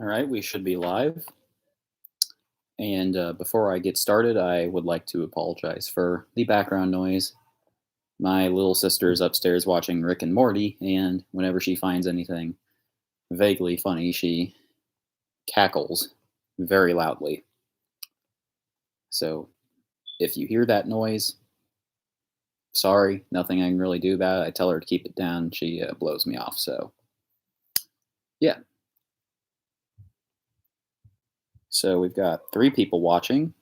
All right, we should be live. And before I get started, I would like to apologize for the background noise. My little sister is upstairs watching Rick and Morty, and whenever she finds anything vaguely funny, she cackles very loudly. So if you hear that noise, sorry, nothing I can really do about it. I tell her to keep it down. She blows me off. So, yeah. So we've got three people watching,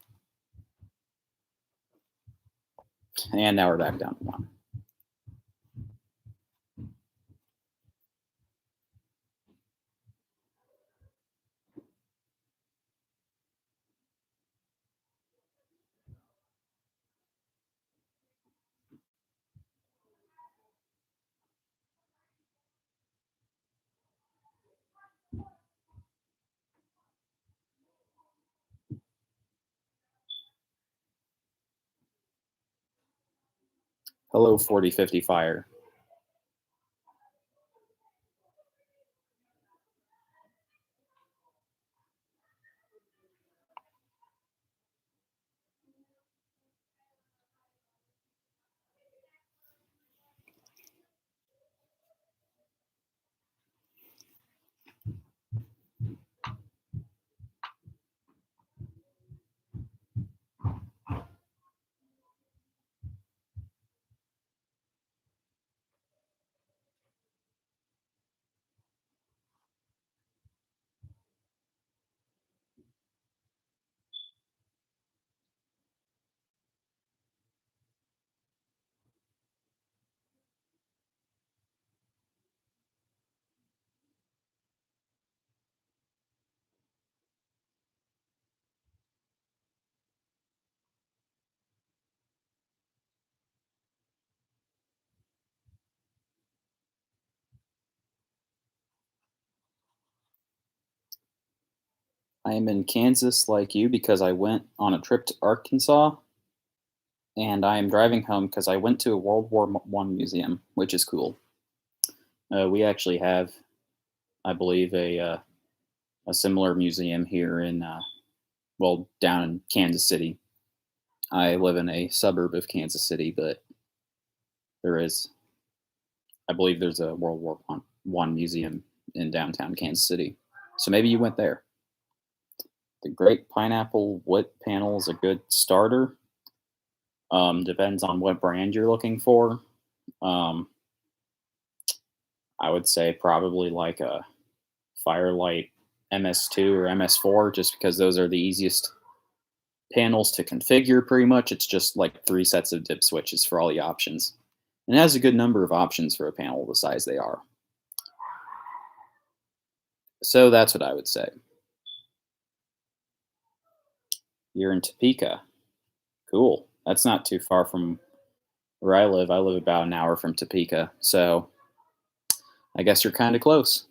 and now we're back down to one. Hello, 4050 Fire. I am in Kansas like you because I went on a trip to Arkansas, and I am driving home because I went to a World War I museum, which is cool. We actually have, I believe, a similar museum here in, down in Kansas City. I live in a suburb of Kansas City, but there is, I believe, there's a World War I museum in downtown Kansas City. So maybe you went there. The Great Pineapple Wood Panel is a good starter. Depends on what brand you're looking for. Um, I would say probably like a Firelight MS2 or MS4, just because those are the easiest panels to configure pretty much. It's just like three sets of dip switches for all the options. And it has a good number of options for a panel the size they are. So that's what I would say. You're in Topeka. Cool. That's not too far from where I live. I live about an hour from Topeka. So I guess you're kind of close.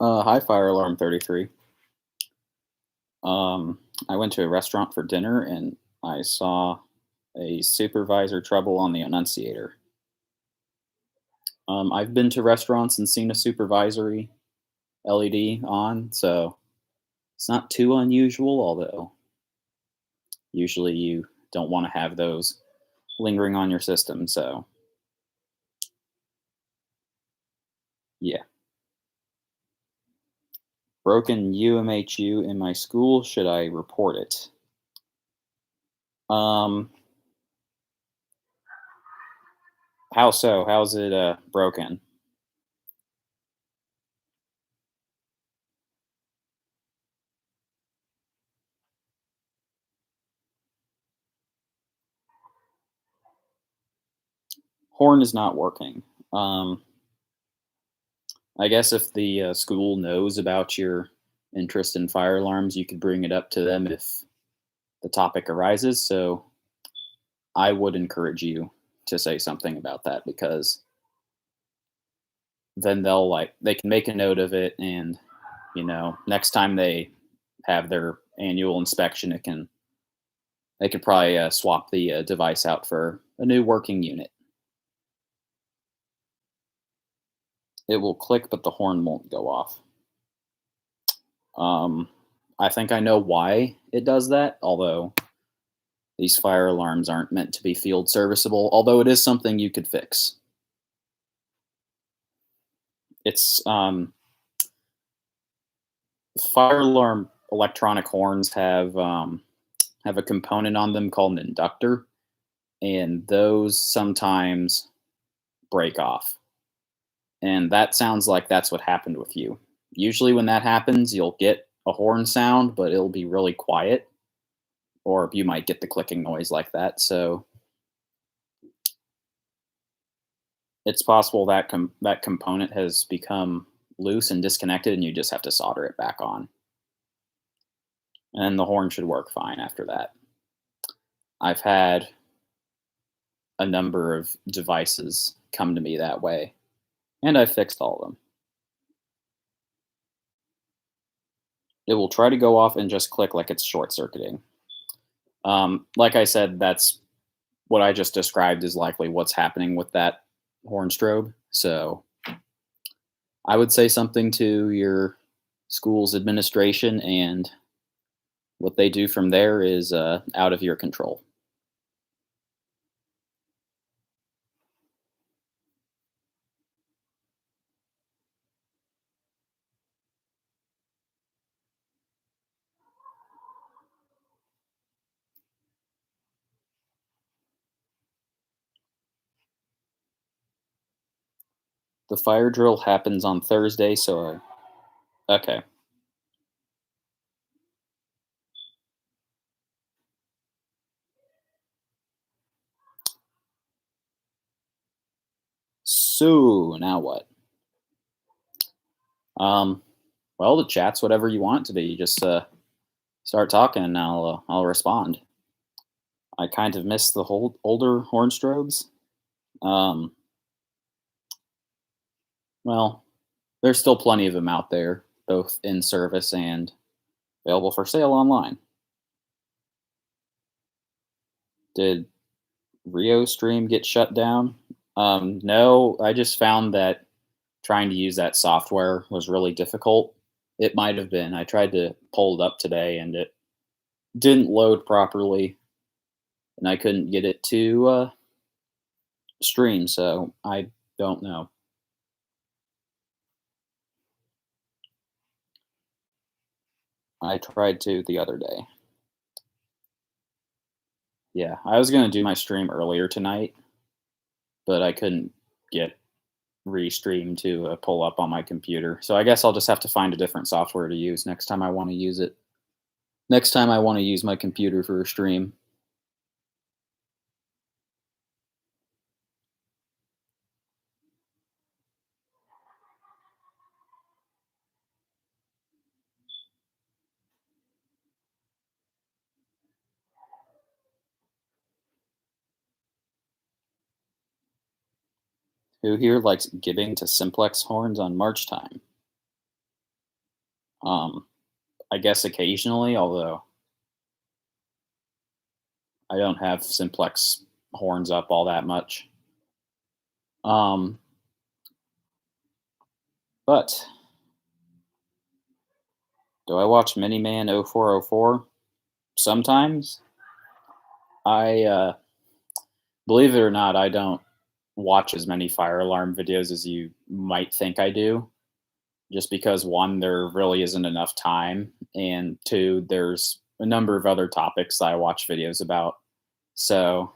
Hi, Fire Alarm 33. I went to a restaurant for dinner and I saw a supervisor trouble on the annunciator. I've been to restaurants and seen a supervisory LED on, so it's not too unusual, although usually you don't want to have those lingering on your system. So, yeah. Broken UMHU in my school. Should I report it? Um, how so? How's it broken? Horn is not working. Um, I guess if the school knows about your interest in fire alarms, you could bring it up to them if the topic arises. So I would encourage you to say something about that because then they can make a note of it, and next time they have their annual inspection, they could probably swap the device out for a new working unit. It will click, but the horn won't go off. Um, I think I know why it does that, although these fire alarms aren't meant to be field serviceable, although it is something you could fix. It's fire alarm electronic horns have a component on them called an inductor, and those sometimes break off. And that sounds like that's what happened with you. Usually, when that happens, you'll get a horn sound, but it'll be really quiet, or you might get the clicking noise like that. So it's possible that that component has become loose and disconnected, and you just have to solder it back on. And the horn should work fine after that. I've had a number of devices come to me that way, and I fixed all of them. It will try to go off and just click like it's short circuiting. Like I said, that's what I just described is likely what's happening with that horn strobe. So I would say something to your school's administration, and what they do from there is out of your control. The fire drill happens on Thursday, so okay. So now what? Um, well, the chat's whatever you want it to be. You just start talking, and I'll respond. I kind of miss the whole older horn strobes. Um, well, there's still plenty of them out there, both in service and available for sale online. Did Rio Stream get shut down? No, I just found that trying to use that software was really difficult. It might have been. I tried to pull it up today and it didn't load properly, and I couldn't get it to stream, so I don't know. I tried to the other day. Yeah, I was going to do my stream earlier tonight, but I couldn't get Restream to pull up on my computer. So I guess I'll just have to find a different software to use next time I want to use it. Next time I want to use my computer for a stream. Who here likes giving to simplex horns on March time? Um, I guess occasionally, although I don't have simplex horns up all that much. Um, but do I watch Miniman 0404? Sometimes. I believe it or not, I don't watch as many fire alarm videos as you might think I do. Just because one, there really isn't enough time, and two, there's a number of other topics that I watch videos about. So,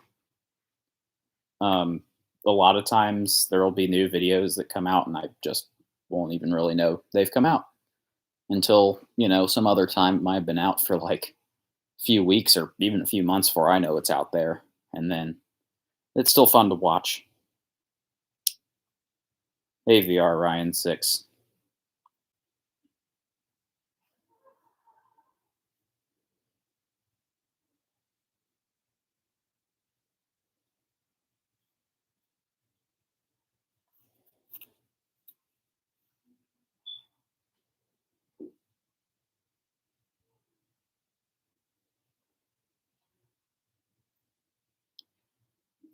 um, a lot of times there will be new videos that come out, and I just won't even really know they've come out until some other time. It might have been out for like a few weeks or even a few months before I know it's out there, and then it's still fun to watch. AVR Ryan 6.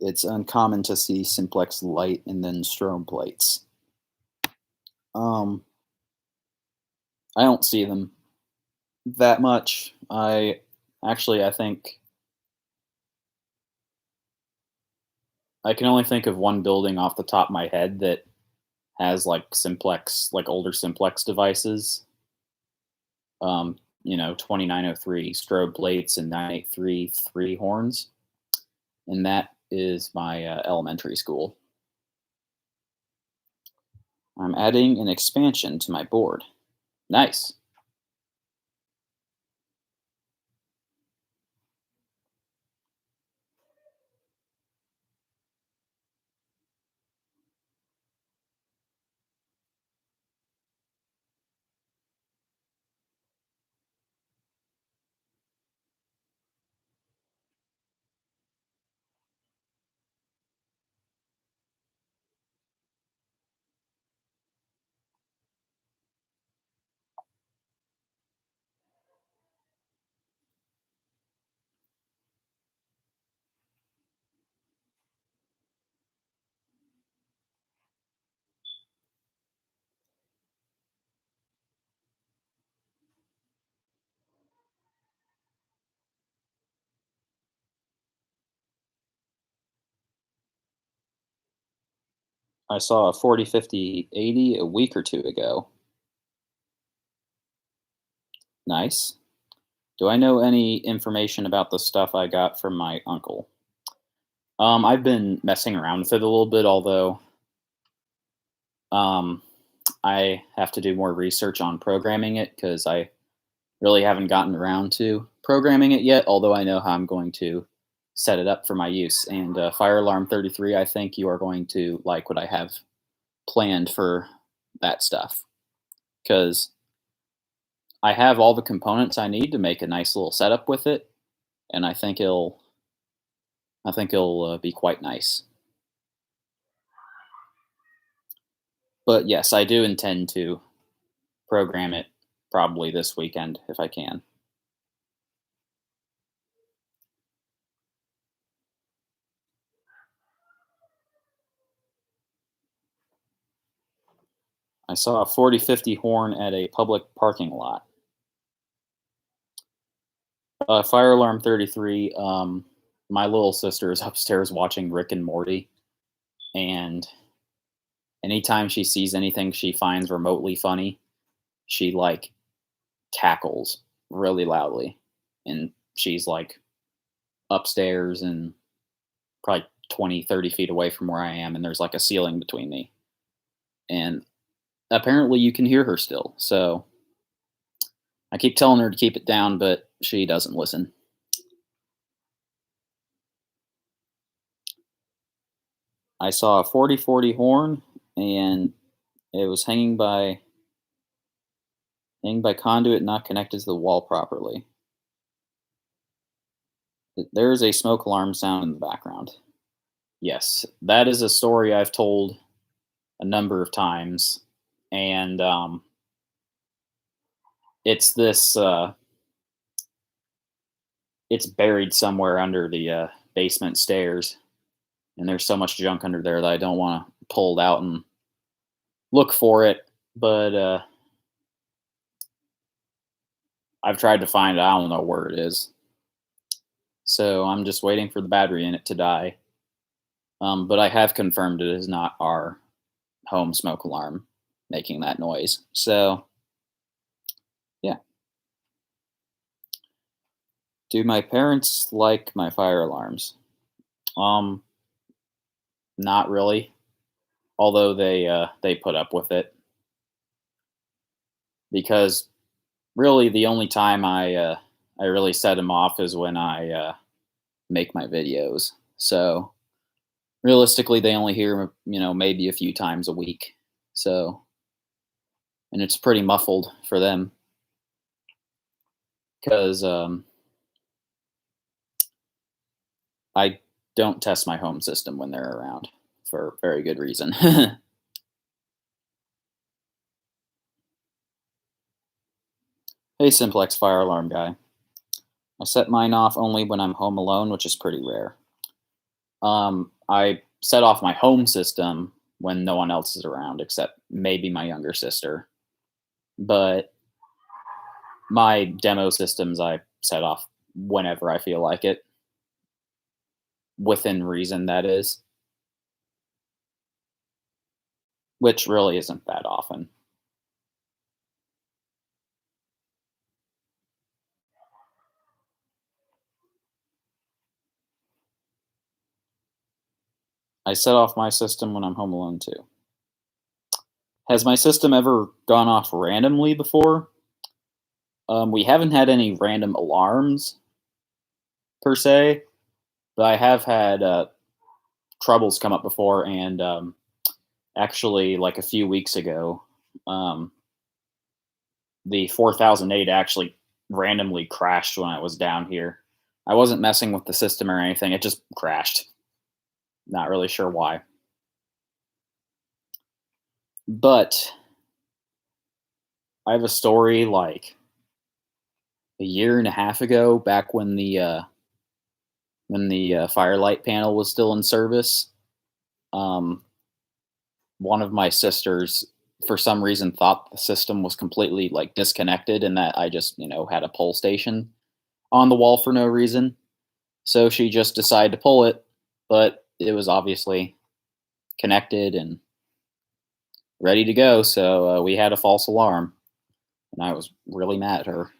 It's uncommon to see simplex light and then strobe lights. Um, I don't see them that much. I think I can only think of one building off the top of my head that has like simplex, like older simplex devices. 2903 strobe lights and 983 three horns, and that is my elementary school. I'm adding an expansion to my board. Nice. I saw a 40, 50, 80 a week or two ago. Nice. Do I know any information about the stuff I got from my uncle? I've been messing around with it a little bit, although um, I have to do more research on programming it because I really haven't gotten around to programming it yet, although I know how I'm going to set it up for my use. And Fire Alarm 33, I think you are going to like what I have planned for that stuff because I have all the components I need to make a nice little setup with it, and I think it'll be quite nice. But yes, I do intend to program it probably this weekend if I can. I saw a 4050 horn at a public parking lot. Fire Alarm 33. My little sister is upstairs watching Rick and Morty, and anytime she sees anything she finds remotely funny, she like cackles really loudly. And she's like upstairs and probably 20, 30 feet away from where I am, and there's like a ceiling between me. And apparently you can hear her still. So I keep telling her to keep it down, but she doesn't listen. I saw a 4040 horn, and it was hanging by conduit, not connected to the wall properly. There is a smoke alarm sound in the background. Yes, that is a story I've told a number of times, and It's this. It's buried somewhere under the basement stairs, and there's so much junk under there that I don't want to pull it out and look for it. But I've tried to find it. I don't know where it is. So I'm just waiting for the battery in it to die. But I have confirmed it is not our home smoke alarm making that noise. So yeah. Do my parents like my fire alarms? Um, Not really. Although they put up with it because really the only time I really set them off is when I make my videos. So realistically, they only hear maybe a few times a week. So and it's pretty muffled for them because I don't test my home system when they're around for very good reason. Hey, Simplex fire alarm guy. I set mine off only when I'm home alone, which is pretty rare. I set off my home system when no one else is around, except maybe my younger sister. But my demo systems I set off whenever I feel like it, within reason, that is, which really isn't that often. I set off my system when I'm home alone too. Has my system ever gone off randomly before? We haven't had any random alarms per se, but I have had troubles come up before, and actually, like a few weeks ago, um, the 4008 actually randomly crashed when I was down here. I wasn't messing with the system or anything; it just crashed. Not really sure why, but I have a story like a year and a half ago, back when the firelight panel was still in service. Um, One of my sisters, for some reason, thought the system was completely like disconnected and that I just had a pull station on the wall for no reason. So she just decided to pull it, but it was obviously connected and ready to go. So we had a false alarm, and I was really mad at her.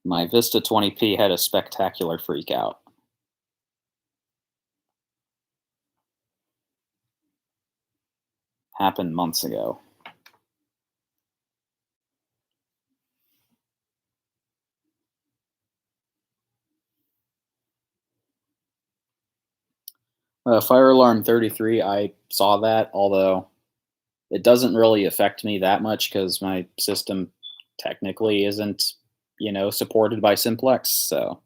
My Vista 20p had a spectacular freak out. Happened months ago. Fire alarm 33, I saw that, although it doesn't really affect me that much because my system technically isn't, supported by Simplex. So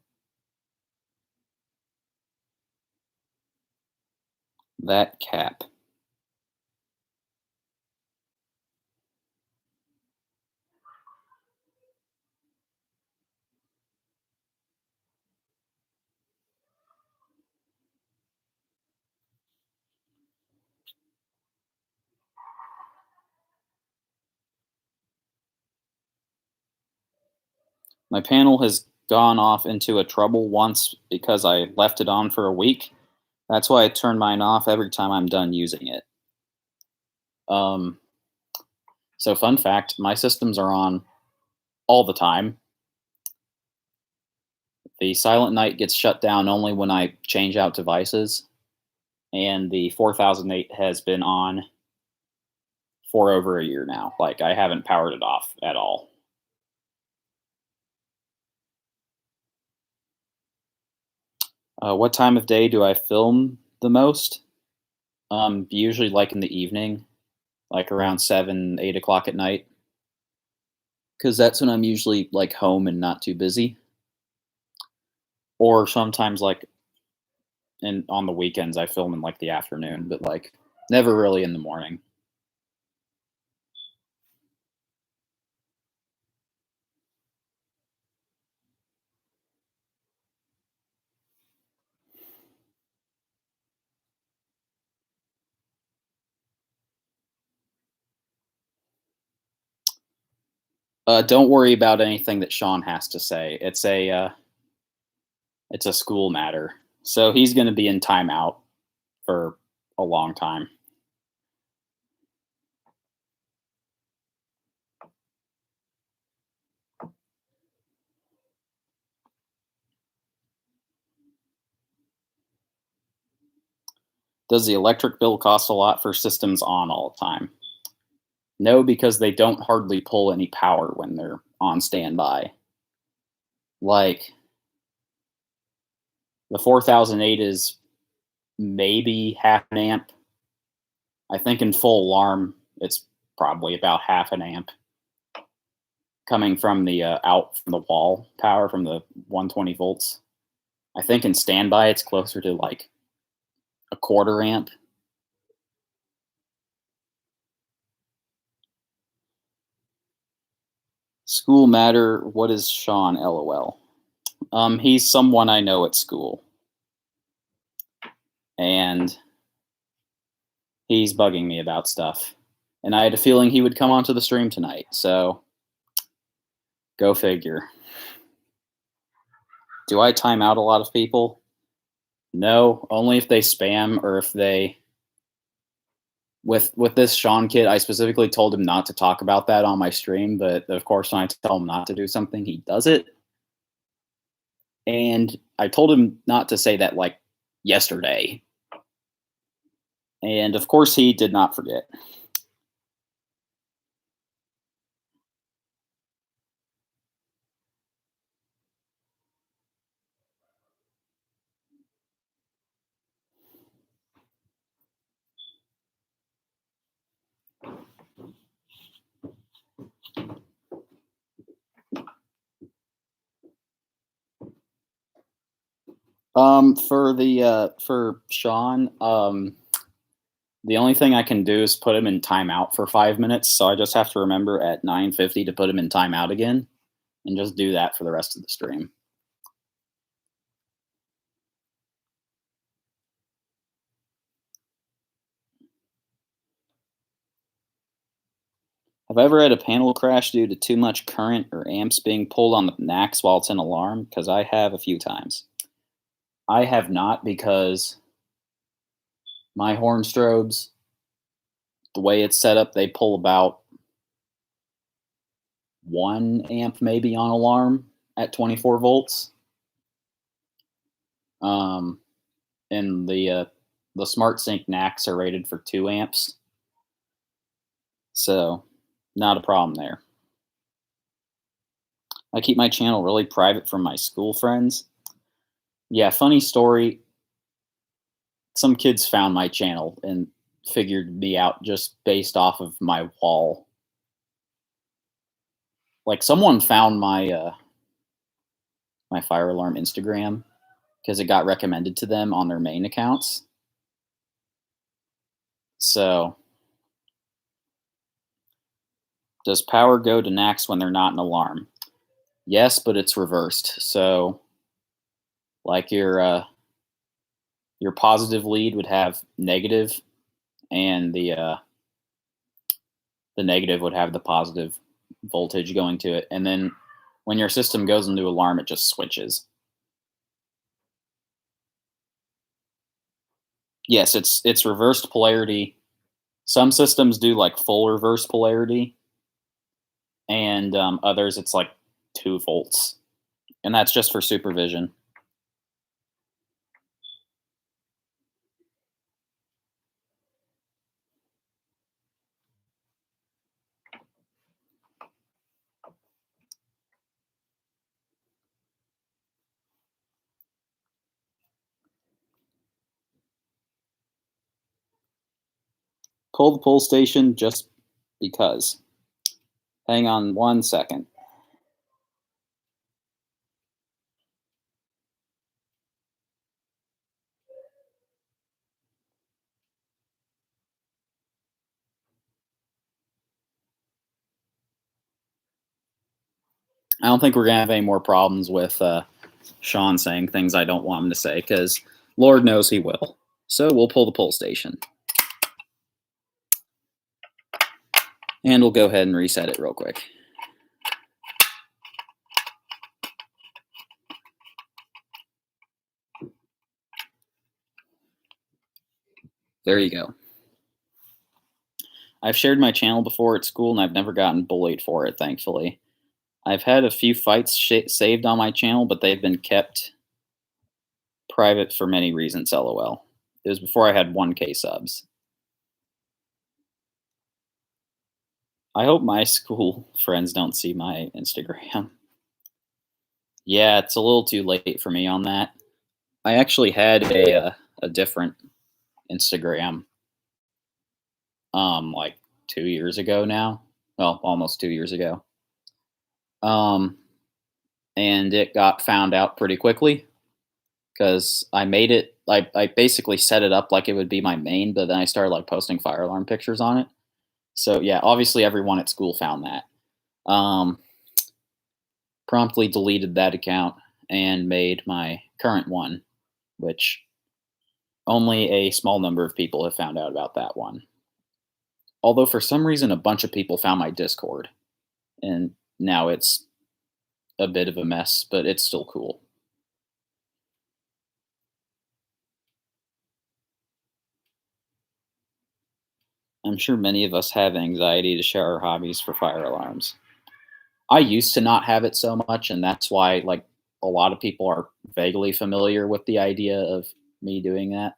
that cap. My panel has gone off into a trouble once because I left it on for a week. That's why I turn mine off every time I'm done using it. Um, so, fun fact, my systems are on all the time. The Silent Night gets shut down only when I change out devices, and the 4008 has been on for over a year now. Like, I haven't powered it off at all. What time of day do I film the most? Usually like in the evening, like around 7, 8 o'clock at night, because that's when I'm usually like home and not too busy. Or sometimes like in on the weekends I film in like the afternoon, but like never really in the morning. Don't worry about anything that Sean has to say. It's a school matter. So he's going to be in timeout for a long time. Does the electric bill cost a lot for systems on all the time? No, because they don't hardly pull any power when they're on standby. Like the 4008 is maybe half an amp. I think in full alarm, it's probably about half an amp coming from the out from the wall power from the 120 volts. I think in standby, it's closer to like a quarter amp. School matter. What is Sean? LOL. He's someone I know at school, and he's bugging me about stuff. And I had a feeling he would come onto the stream tonight, so go figure. Do I time out a lot of people? No, only if they spam or if they. With this Sean kid, I specifically told him not to talk about that on my stream, but of course, when I tell him not to do something, he does it. And I told him not to say that like yesterday. And of course, he did not forget. For Sean, the only thing I can do is put him in timeout for 5 minutes. So I just have to remember at 9:50 to put him in timeout again, and just do that for the rest of the stream. Have I ever had a panel crash due to too much current or amps being pulled on the NACS while it's in alarm? Because I have a few times. I have not, because my horn strobes, the way it's set up, they pull about 1 amp maybe on alarm at 24 volts. And the SmartSync NACS are rated for 2 amps. So not a problem there. I keep my channel really private from my school friends. Yeah, funny story. Some kids found my channel and figured me out just based off of my wall. Like someone found my my fire alarm Instagram because it got recommended to them on their main accounts. So, does power go to NACS when they're not in alarm? Yes, but it's reversed. So, like your positive lead would have negative, and the negative would have the positive voltage going to it. And then when your system goes into alarm, it just switches. Yes, it's reversed polarity. Some systems do like full reverse polarity, and others it's like 2 volts, and that's just for supervision. Pull the pull station just because. Hang on 1 second. I don't think we're gonna have any more problems with Sean saying things I don't want him to say, because Lord knows he will. So we'll pull the pull station. And we'll go ahead and reset it real quick. There you go. I've shared my channel before at school, and I've never gotten bullied for it, thankfully. I've had a few fights saved on my channel, but they've been kept private for many reasons, lol. It was before I had 1K subs. I hope my school friends don't see my Instagram. Yeah, it's a little too late for me on that. I actually had a different Instagram, like 2 years ago now. Well, almost 2 years ago. Um, and it got found out pretty quickly because I made it. I basically set it up like it would be my main, but then I started like posting fire alarm pictures on it. So yeah, obviously everyone at school found that. Um, Promptly deleted that account and made my current one, which only a small number of people have found out about that one. Although for some reason a bunch of people found my Discord, and now it's a bit of a mess, but it's still cool. I'm sure many of us have anxiety to share our hobbies for fire alarms. I used to not have it so much, and that's why like a lot of people are vaguely familiar with the idea of me doing that.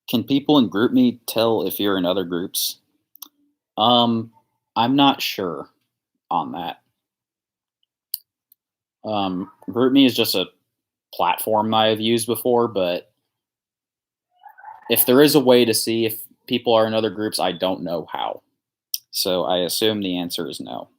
Can people in GroupMe tell if you're in other groups? Um, I'm not sure on that. GroupMe is just a platform I have used before, but if there is a way to see if people are in other groups, I don't know how. So I assume the answer is no.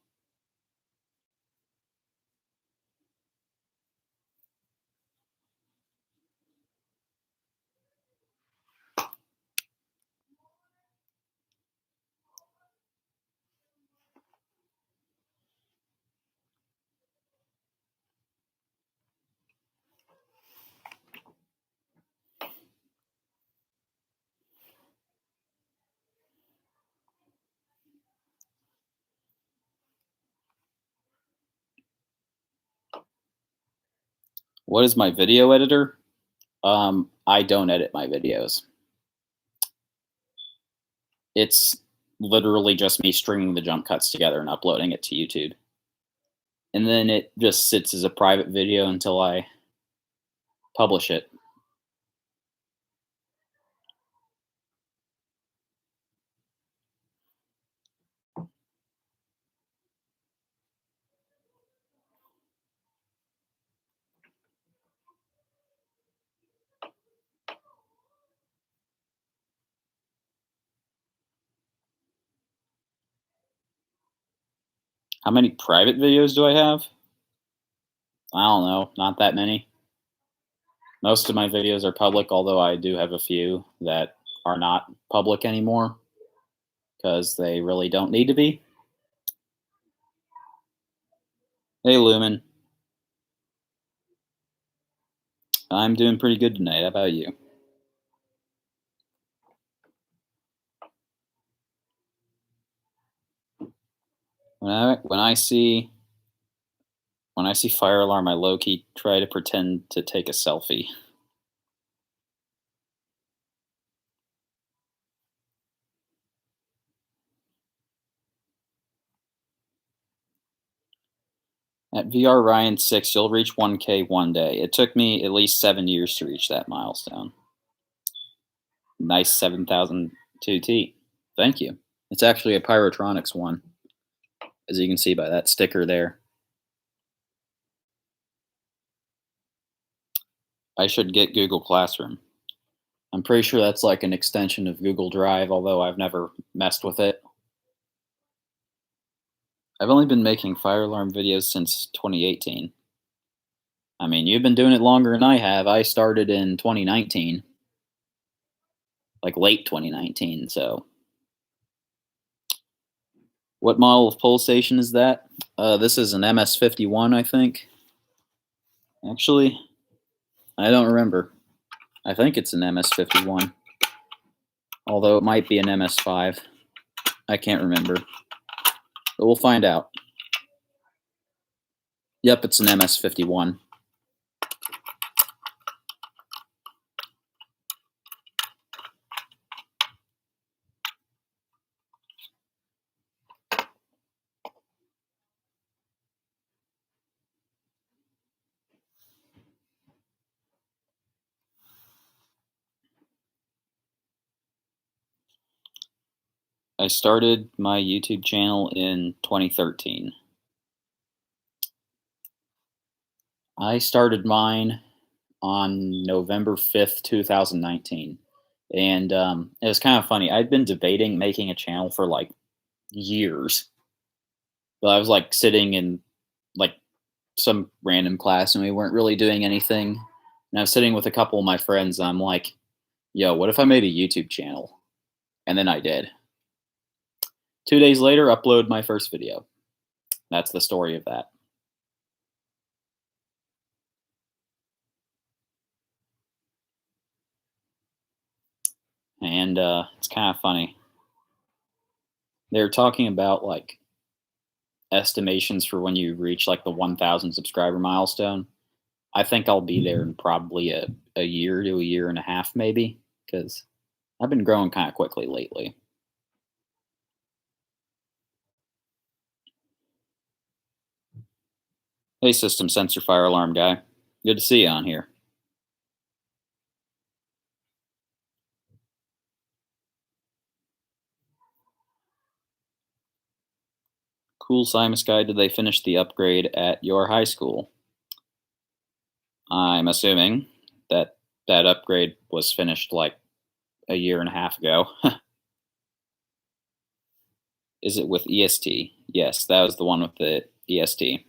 What is my video editor? I don't edit my videos. It's literally just me stringing the jump cuts together and uploading it to YouTube. And then it just sits as a private video until I publish it. How many private videos do I have? I don't know, not that many. Most of my videos are public, although I do have a few that are not public anymore because they really don't need to be. Hey, Lumen. I'm doing pretty good tonight. How about you? When I see fire alarm, I low key try to pretend to take a selfie. At VR Ryan 6, you'll reach 1K one day. It took me at least 7 years to reach that milestone. Nice 7002T. Thank you. It's actually a Pyrotronics one, as you can see by that sticker there. I should get Google Classroom. I'm pretty sure that's like an extension of Google Drive, although I've never messed with it. I've only been making fire alarm videos since 2018. I mean, you've been doing it longer than I have. I started in 2019, like late 2019, so. What model of pole station is that? This is an MS-51, I think. Actually, I don't remember. I think it's an MS-51, although it might be an MS-5. I can't remember, but we'll find out. Yep, it's an MS-51. I started my YouTube channel in 2013. I started mine on November 5th, 2019. And it was kind of funny. I'd been debating making a channel for like years, but I was like sitting in like some random class and we weren't really doing anything. And I was sitting with a couple of my friends and I'm like, yo, what if I made a YouTube channel? And then I did. 2 days later, upload my first video. That's the story of that. And it's kind of funny. They're talking about like estimations for when you reach like the 1,000 subscriber milestone. I think I'll be there in probably a year to a year and a half, maybe, because I've been growing kind of quickly lately. Hey, system sensor fire alarm guy. Good to see you on here. Cool, Simus guy. Did they finish the upgrade at your high school? I'm assuming that that upgrade was finished like a year and a half ago. Is it with EST? Yes, that was the one with the EST.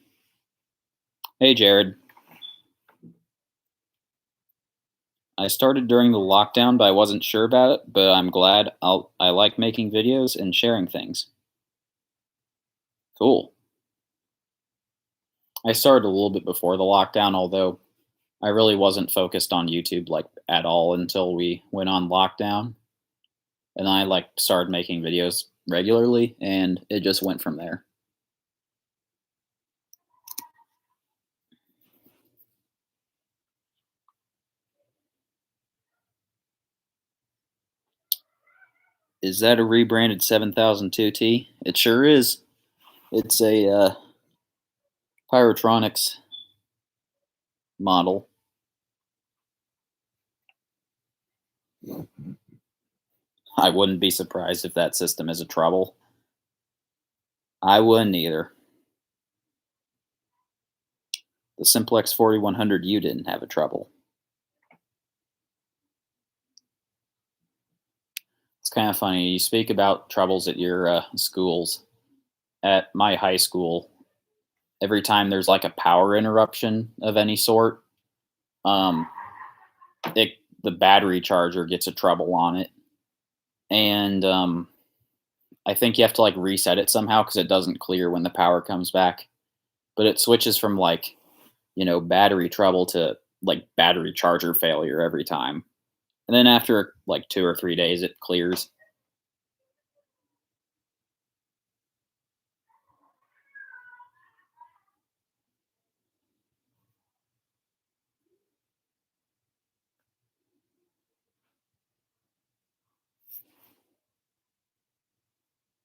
Hey, Jared. I started during the lockdown, but I wasn't sure about it. But I'm glad. I like making videos and sharing things. Cool. I started a little bit before the lockdown, although I really wasn't focused on YouTube like at all until we went on lockdown. And I like started making videos regularly, and it just went from there. Is that a rebranded 7002T? It sure is. It's a Pyrotronics model. I wouldn't be surprised if that system is a trouble. I wouldn't either. The Simplex 4100U didn't have a trouble. It's kind of funny. You speak about troubles at your schools. At my high school, every time there's like a power interruption of any sort, um, the battery charger gets a trouble on it, and I think you have to like reset it somehow because it doesn't clear when the power comes back. But it switches from like battery trouble to like battery charger failure every time, and then after like 2 or 3 days, it clears.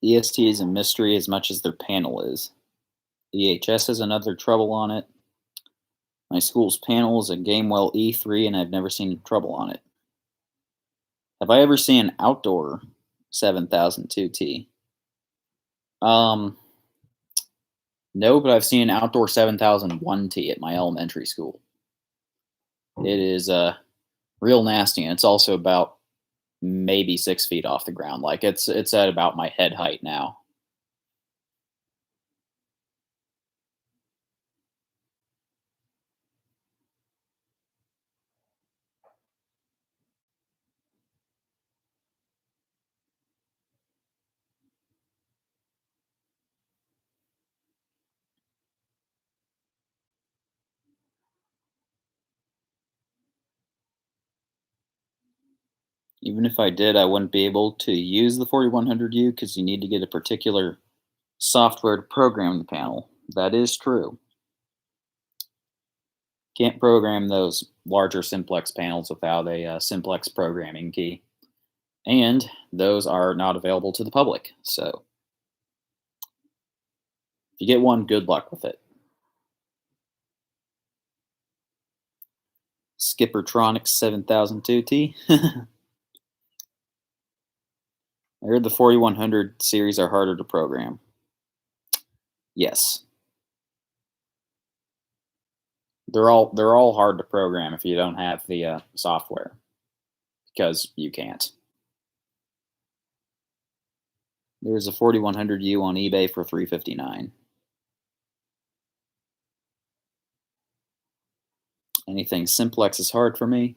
EST is a mystery as much as their panel is. EHS has another trouble on it. My school's panel is a Gamewell E3, and I've never seen trouble on it. Have I ever seen an outdoor 7002T? Um, no, but I've seen an outdoor 7001T at my elementary school. It is real nasty, and it's also about maybe 6 feet off the ground. Like it's at about my head height now. Even if I did, I wouldn't be able to use the 4100U because you need to get a particular software to program the panel. That is true. Can't program those larger simplex panels without a simplex programming key. And those are not available to the public. So if you get one, good luck with it. Skippertronics 7002T. I heard the 4100 series are harder to program. Yes. They're all hard to program if you don't have the software because you can't. There's a 4100U on eBay for $359. Anything simplex is hard for me.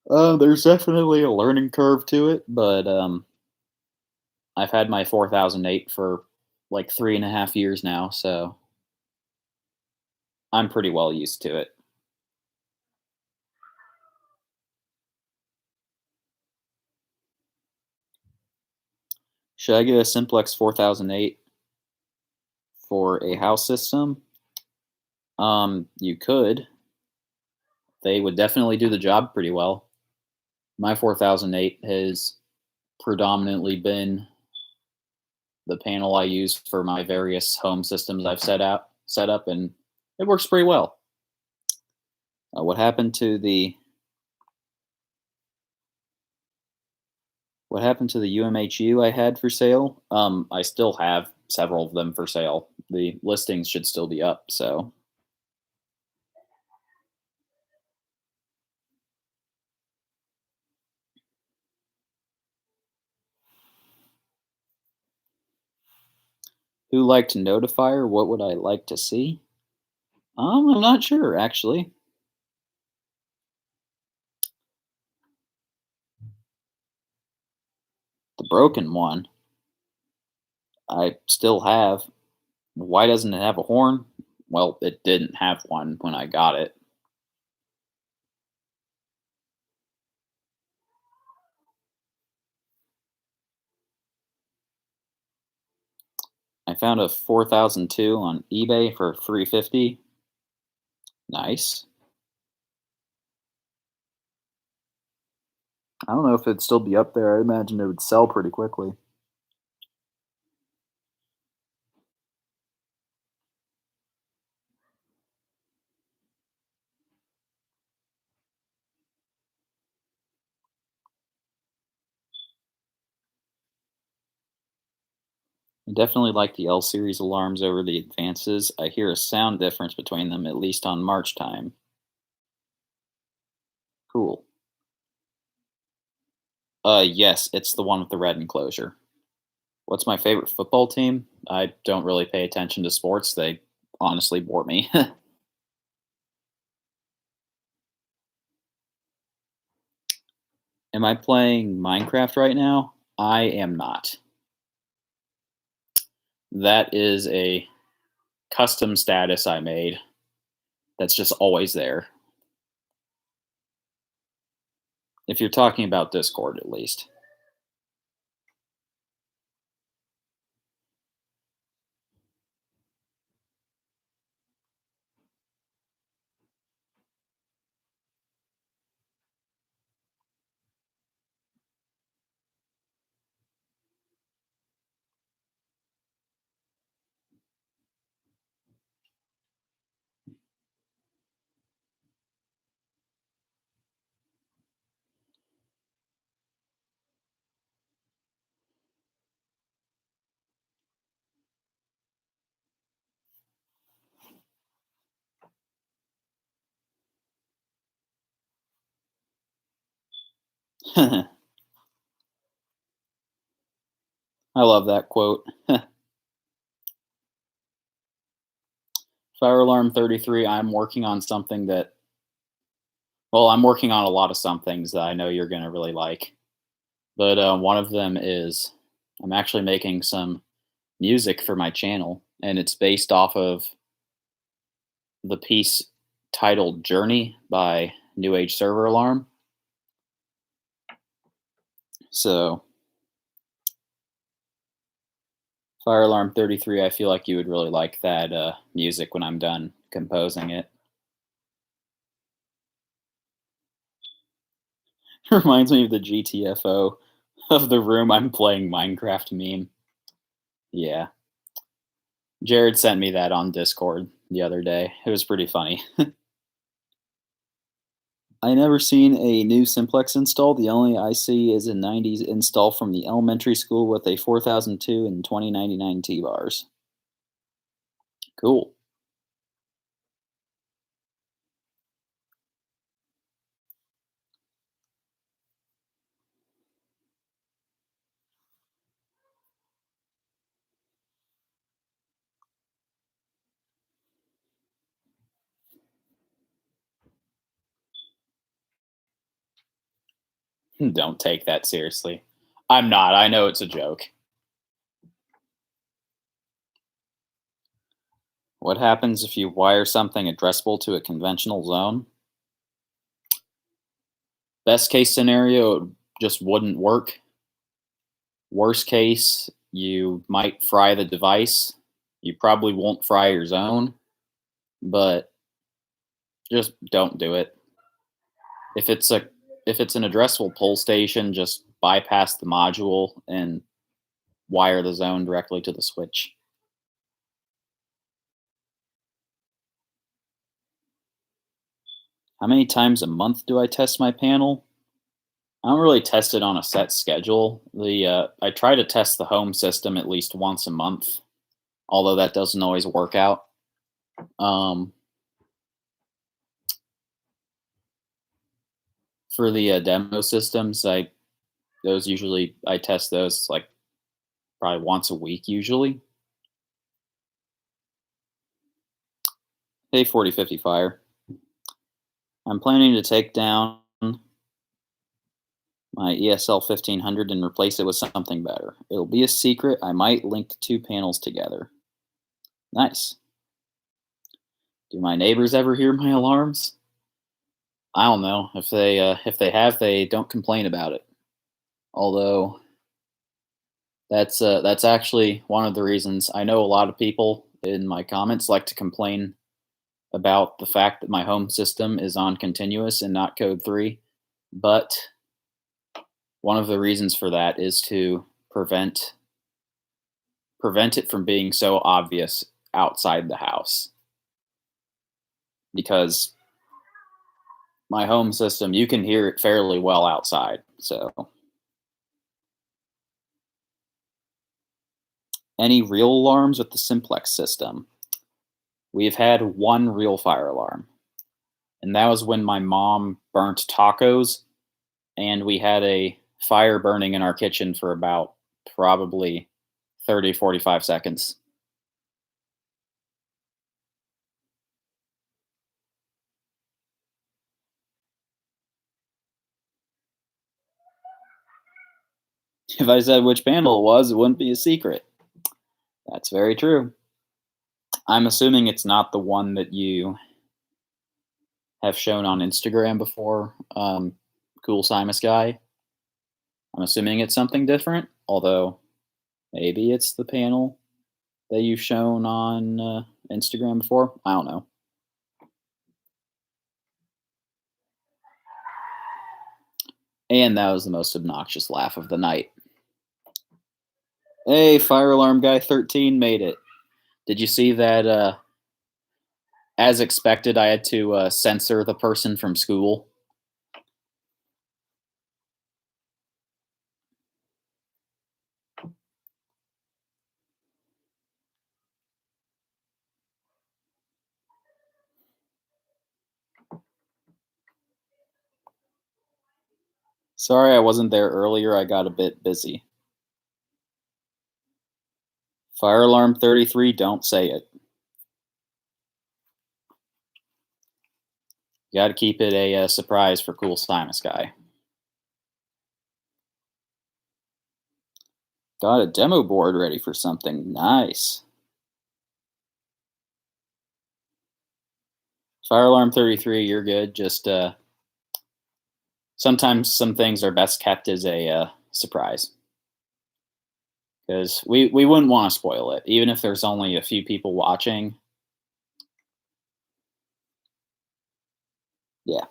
There's definitely a learning curve to it, but I've had my 4008 for like 3.5 years now, so I'm pretty well used to it. Should I get a simplex 4008 for a house system? You could. They would definitely do the job pretty well. My 4008 has predominantly been the panel I use for my various home systems I've set up, and it works pretty well. What happened to the UMHU I had for sale? I still have several of them for sale. The listings should still be up, so who liked Notifier? What would I like to see? I'm not sure actually. The broken one, I still have. Why doesn't it have a horn? Well, it didn't have one when I got it. I found a 4002 on eBay for $350. Nice. I don't know if it'd still be up there. I imagine it would sell pretty quickly. I definitely like the L series alarms over the advances. I hear a sound difference between them, at least on march time. Cool. Yes, it's the one with the red enclosure. What's my favorite football team? I don't really pay attention to sports. They honestly bore me. Am I playing Minecraft right now? I am not. That is a custom status I made that's just always there. If you're talking about Discord, at least. I love that quote. Fire Alarm 33, I'm working on something that, well, I'm working on a lot of some things that I know you're going to really like. But one of them is I'm actually making some music for my channel, and it's based off of the piece titled Journey by New Age Server Alarm. So, Fire Alarm 33, I feel like you would really like that music when I'm done composing it. Reminds me of the GTFO of the room I'm playing Minecraft meme. Yeah. Jared sent me that on Discord the other day. It was pretty funny. I never seen a new simplex install. The only I see is a 90s install from the elementary school with a 4002 and 2099 T-bars. Cool. Don't take that seriously. I'm not. I know it's a joke. What happens if you wire something addressable to a conventional zone? Best case scenario, it just wouldn't work. Worst case, you might fry the device. You probably won't fry your zone, but just don't do it. If it's a if it's an addressable pull station, just bypass the module and wire the zone directly to the switch. How many times a month do I test my panel? I don't really test it on a set schedule. The I try to test the home system at least once a month, although that doesn't always work out. Um, for the demo systems, I test those like probably once a week usually. Hey, 4050 Fire. I'm planning to take down my ESL 1500 and replace it with something better. It'll be a secret. I might link the two panels together. Nice. Do my neighbors ever hear my alarms? I don't know. If they have, they don't complain about it. Although that's actually one of the reasons I know a lot of people in my comments like to complain about the fact that my home system is on continuous and not code 3, but one of the reasons for that is to prevent it from being so obvious outside the house. Because my home system, you can hear it fairly well outside. So, any real alarms with the simplex system? We've had one real fire alarm, and that was when my mom burnt tacos, and we had a fire burning in our kitchen for about probably 30-45 seconds. If I said which panel it was, it wouldn't be a secret. That's very true. I'm assuming it's not the one that you have shown on Instagram before, Cool Simus Guy. I'm assuming it's something different, although maybe it's the panel that you've shown on Instagram before. I don't know. And that was the most obnoxious laugh of the night. Hey, Fire Alarm Guy 13 made it. Did you see that? As expected, I had to censor the person from school. Sorry I wasn't there earlier. I got a bit busy. Fire Alarm 33, don't say it. You got to keep it a surprise for Cool Simus Guy. Got a demo board ready for something nice. Fire Alarm 33, you're good. Just sometimes some things are best kept as a surprise. Because we wouldn't want to spoil it, even if there's only a few people watching. Yeah.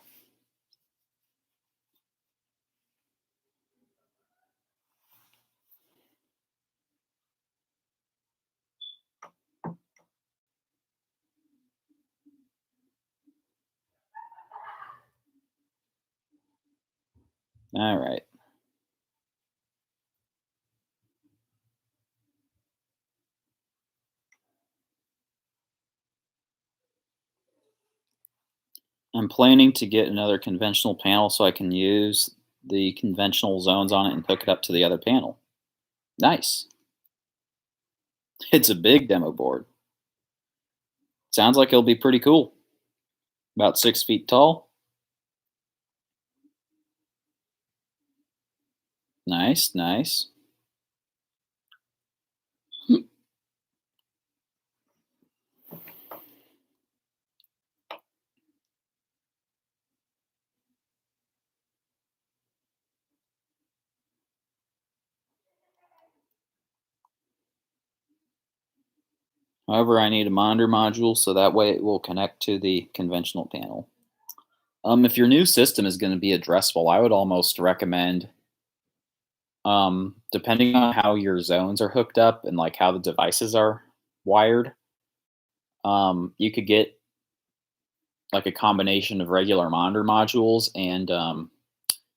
All right. I'm planning to get another conventional panel so I can use the conventional zones on it and hook it up to the other panel. Nice. It's a big demo board. Sounds like it'll be pretty cool. About 6 feet tall. Nice, nice. However, I need a monitor module so that way it will connect to the conventional panel. If your new system is going to be addressable, I would almost recommend, depending on how your zones are hooked up and like how the devices are wired, you could get like a combination of regular monitor modules and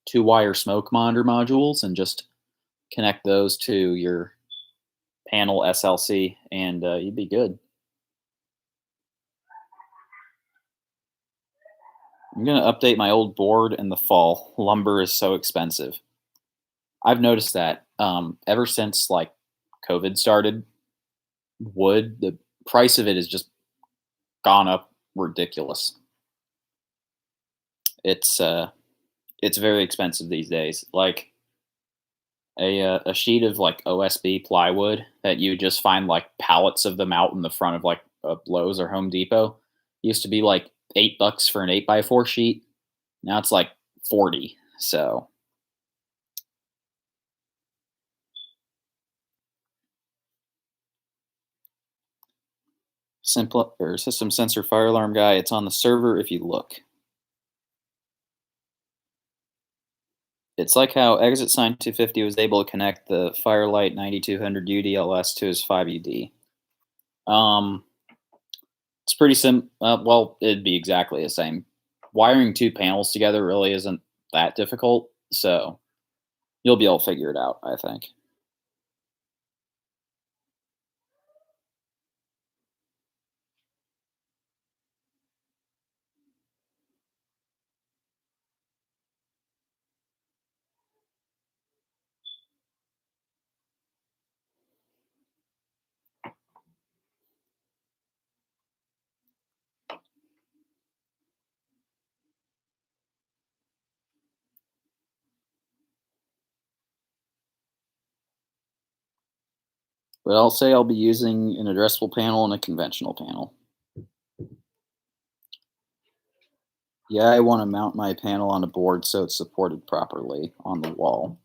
two-wire smoke monitor modules, and just connect those to your panel SLC, and you'd be good. I'm gonna update my old board in the fall. Lumber is so expensive. I've noticed that ever since like COVID started, wood, the price of it has just gone up ridiculous. It's uh, it's very expensive these days. Like a sheet of like OSB plywood that you just find like pallets of them out in the front of like a Lowe's or Home Depot used to be like $8 for an 8x4 sheet. Now it's like 40. So simple or system sensor fire alarm guy. It's on the server if you look. It's like how Exit Sign 250 was able to connect the Firelight 9200 UDLS to his 5UD. Um, it's pretty well, it'd be exactly the same. Wiring two panels together really isn't that difficult, so you'll be able to figure it out, I think. But I'll say I'll be using an addressable panel and a conventional panel. Yeah, I want to mount my panel on a board so it's supported properly on the wall.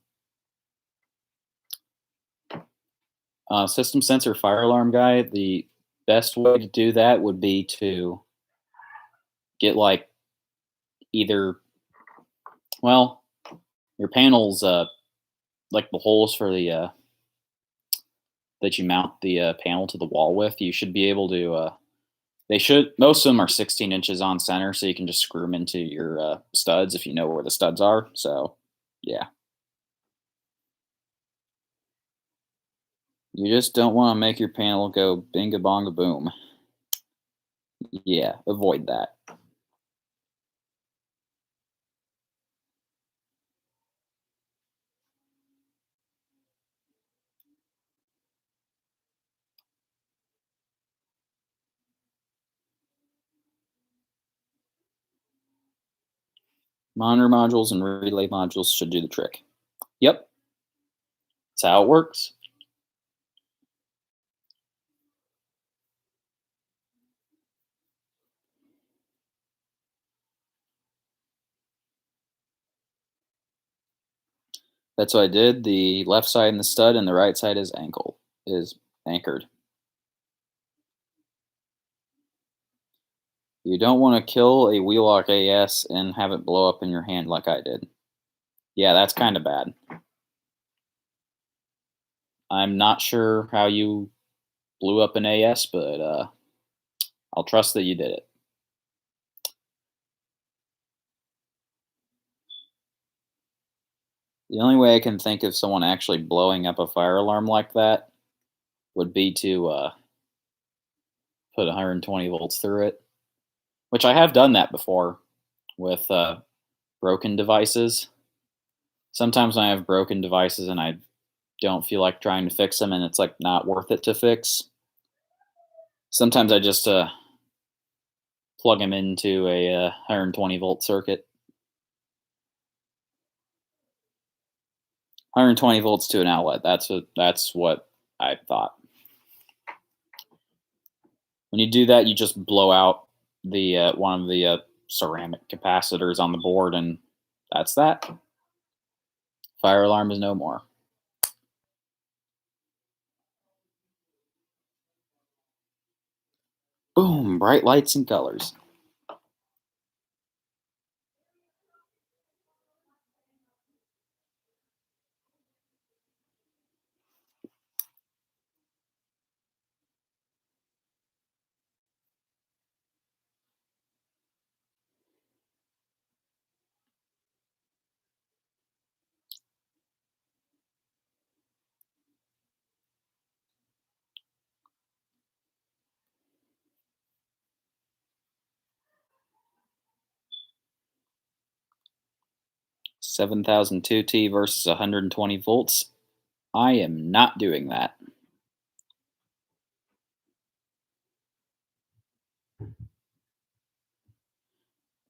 System sensor fire alarm guy, the best way to do that would be to get like either, well, your panels, like the holes for the that you mount the panel to the wall with, you should be able to. They should. Most of them are 16 inches on center, so you can just screw them into your studs if you know where the studs are. So, yeah, you just don't want to make your panel go binga bonga boom. Yeah, avoid that. Monitor modules and relay modules should do the trick. Yep, that's how it works. That's what I did. The left side in the stud and the right side is anchored. You don't want to kill a Wheelock AS and have it blow up in your hand like I did. Yeah, that's kind of bad. I'm not sure how you blew up an AS, but I'll trust that you did it. The only way I can think of someone actually blowing up a fire alarm like that would be to put 120 volts through it, which I have done that before with broken devices. Sometimes when I have broken devices and I don't feel like trying to fix them and it's like not worth it to fix, sometimes I just plug them into a 120 volt circuit. 120 volts to an outlet. That's what I thought. When you do that, you just blow out the one of the ceramic capacitors on the board, and that's that. Fire alarm is no more. Boom! Bright lights and colors. Seven thousand two T versus 120 volts. I am not doing that.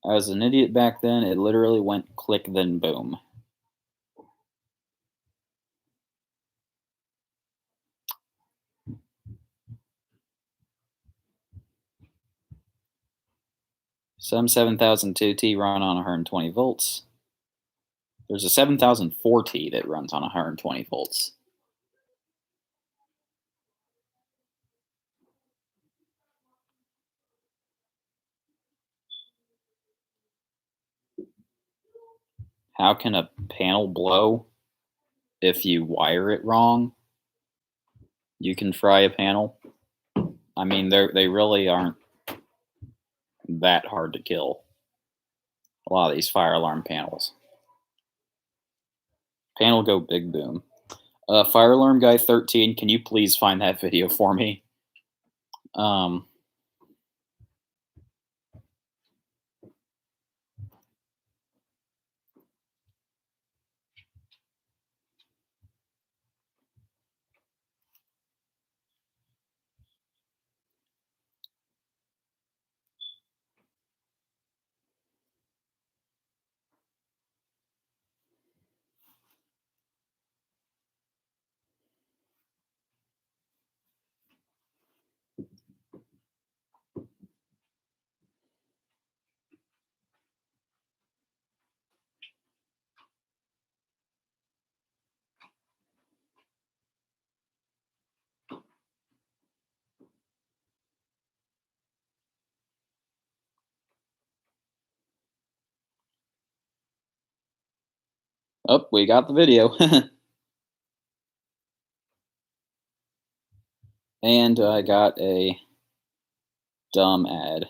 I was an idiot back then. It literally went click, then boom. Some 7002T run on 120 volts. There's a 7004T that runs on 120 volts. How can a panel blow if you wire it wrong? You can fry a panel. I mean, they really aren't that hard to kill. A lot of these fire alarm panels. Panel go big boom. Fire alarm guy 13, can you please find that video for me? Oh, we got the video. And I got a dumb ad.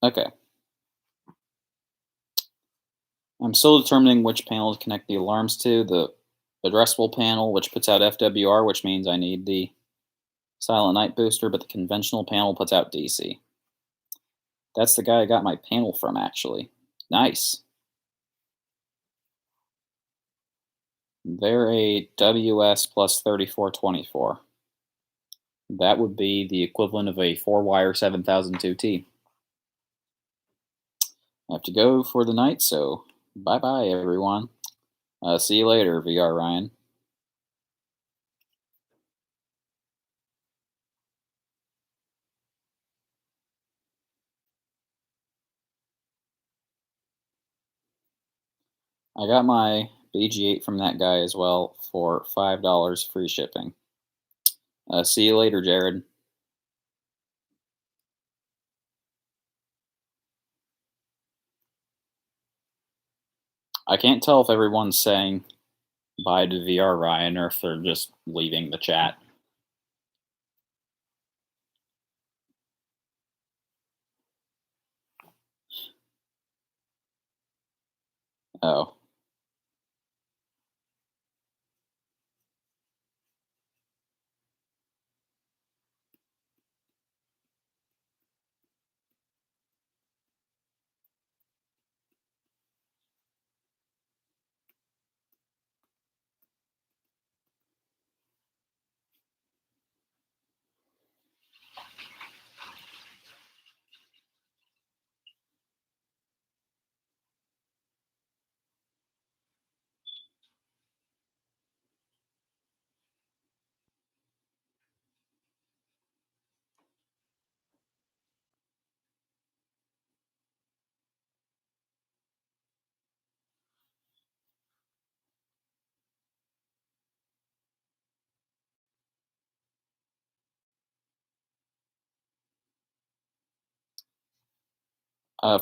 Okay. I'm still determining which panel to connect the alarms to. The addressable panel, which puts out FWR, which means I need the Silent Night booster, but the conventional panel puts out DC. That's the guy I got my panel from, actually. Nice. They're a WS plus 3424. That would be the equivalent of a 4-wire 7002T. I have to go for the night, so bye-bye, everyone. See you later, VR Ryan. I got my BG8 from that guy as well for $5 free shipping. See you later, Jared. I can't tell if everyone's saying bye to VR Ryan or if they're just leaving the chat. Oh.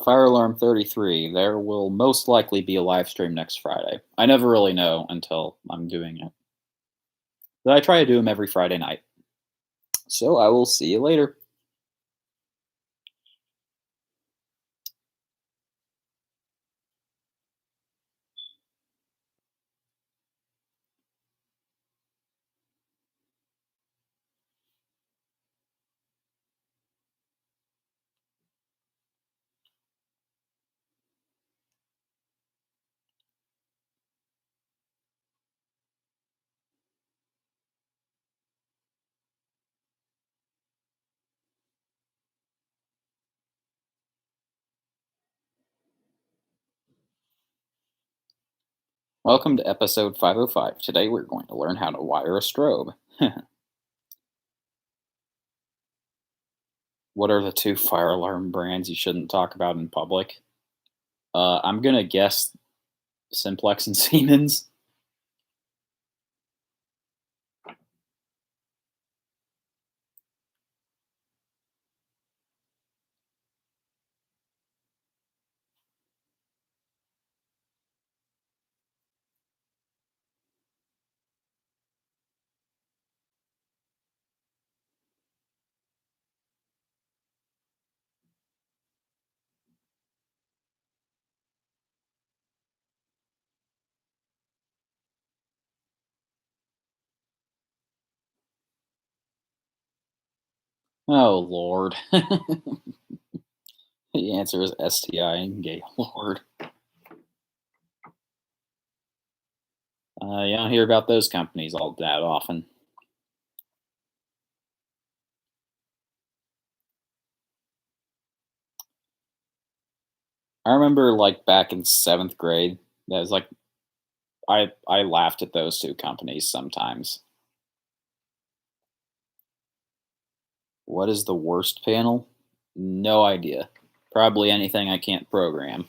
Fire Alarm 33, there will most likely be a live stream next Friday. I never really know until I'm doing it. But I try to do them every Friday night. So I will see you later. Welcome to episode 505. Today we're going to learn how to wire a strobe. What are the two fire alarm brands you shouldn't talk about in public? I'm going to guess Simplex and Siemens. Oh, Lord. The answer is STI and Gaylord. You don't hear about those companies all that often. I remember, like, back in 7th grade, that was like I laughed at those two companies sometimes. What is the worst panel? No idea. Probably anything I can't program.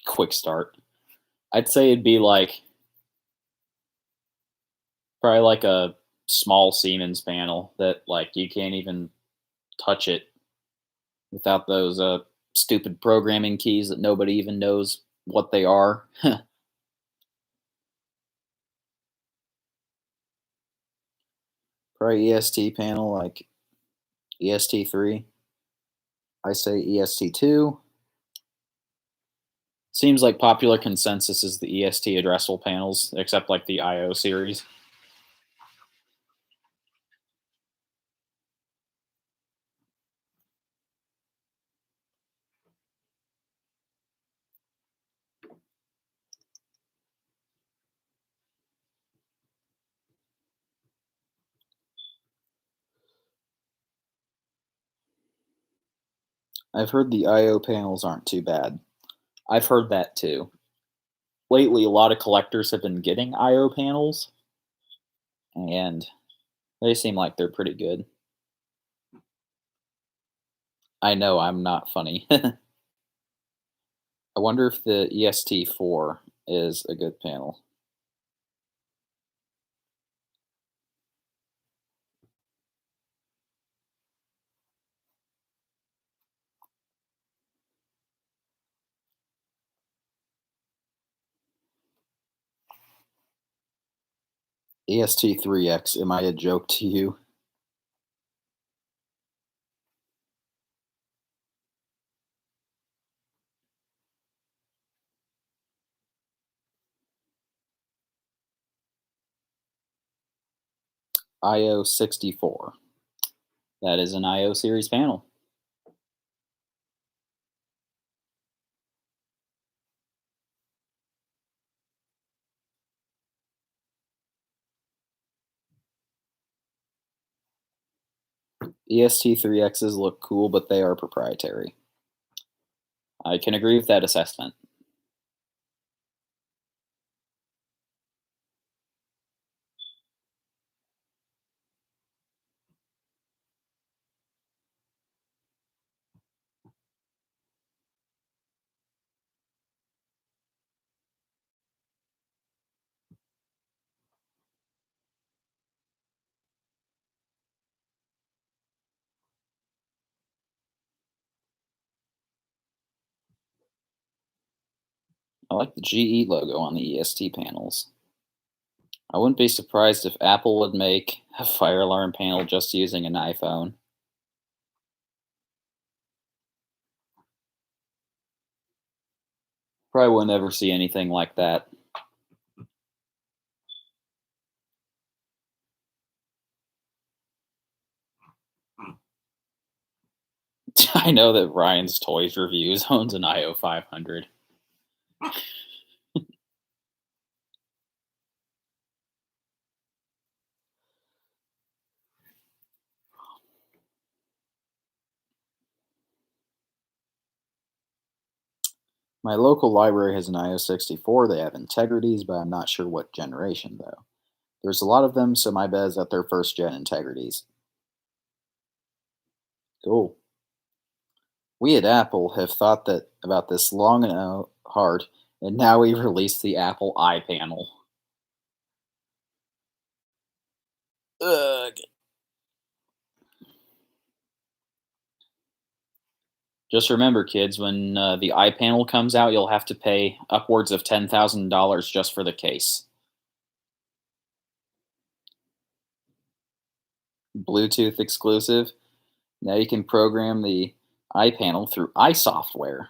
Quick start. I'd say it'd be like probably like a small Siemens panel that like you can't even touch it without those stupid programming keys that nobody even knows what they are. Probably EST panel like EST3. I say EST2. Seems like popular consensus is the EST addressable panels, except like the IO series. I've heard the IO panels aren't too bad. I've heard that too. Lately, a lot of collectors have been getting IO panels, and they seem like they're pretty good. I know I'm not funny. I wonder if the EST4 is a good panel. EST3X, am I a joke to you? IO64. That is an IO series panel. EST3Xs look cool, but they are proprietary. I can agree with that assessment. I like the GE logo on the EST panels. I wouldn't be surprised if Apple would make a fire alarm panel just using an iPhone. Probably will never see anything like that. I know that Ryan's Toys Reviews owns an IO 500. My local library has an IO64. They have integrities, but I'm not sure what generation though. There's a lot of them, so my bet is that they're first gen integrities. Cool. We at Apple have thought that about this long and hard, and now we've released the Apple iPanel. Ugh. Just remember, kids, when the iPanel comes out, you'll have to pay upwards of $10,000 just for the case. Bluetooth exclusive. Now you can program the iPanel through iSoftware.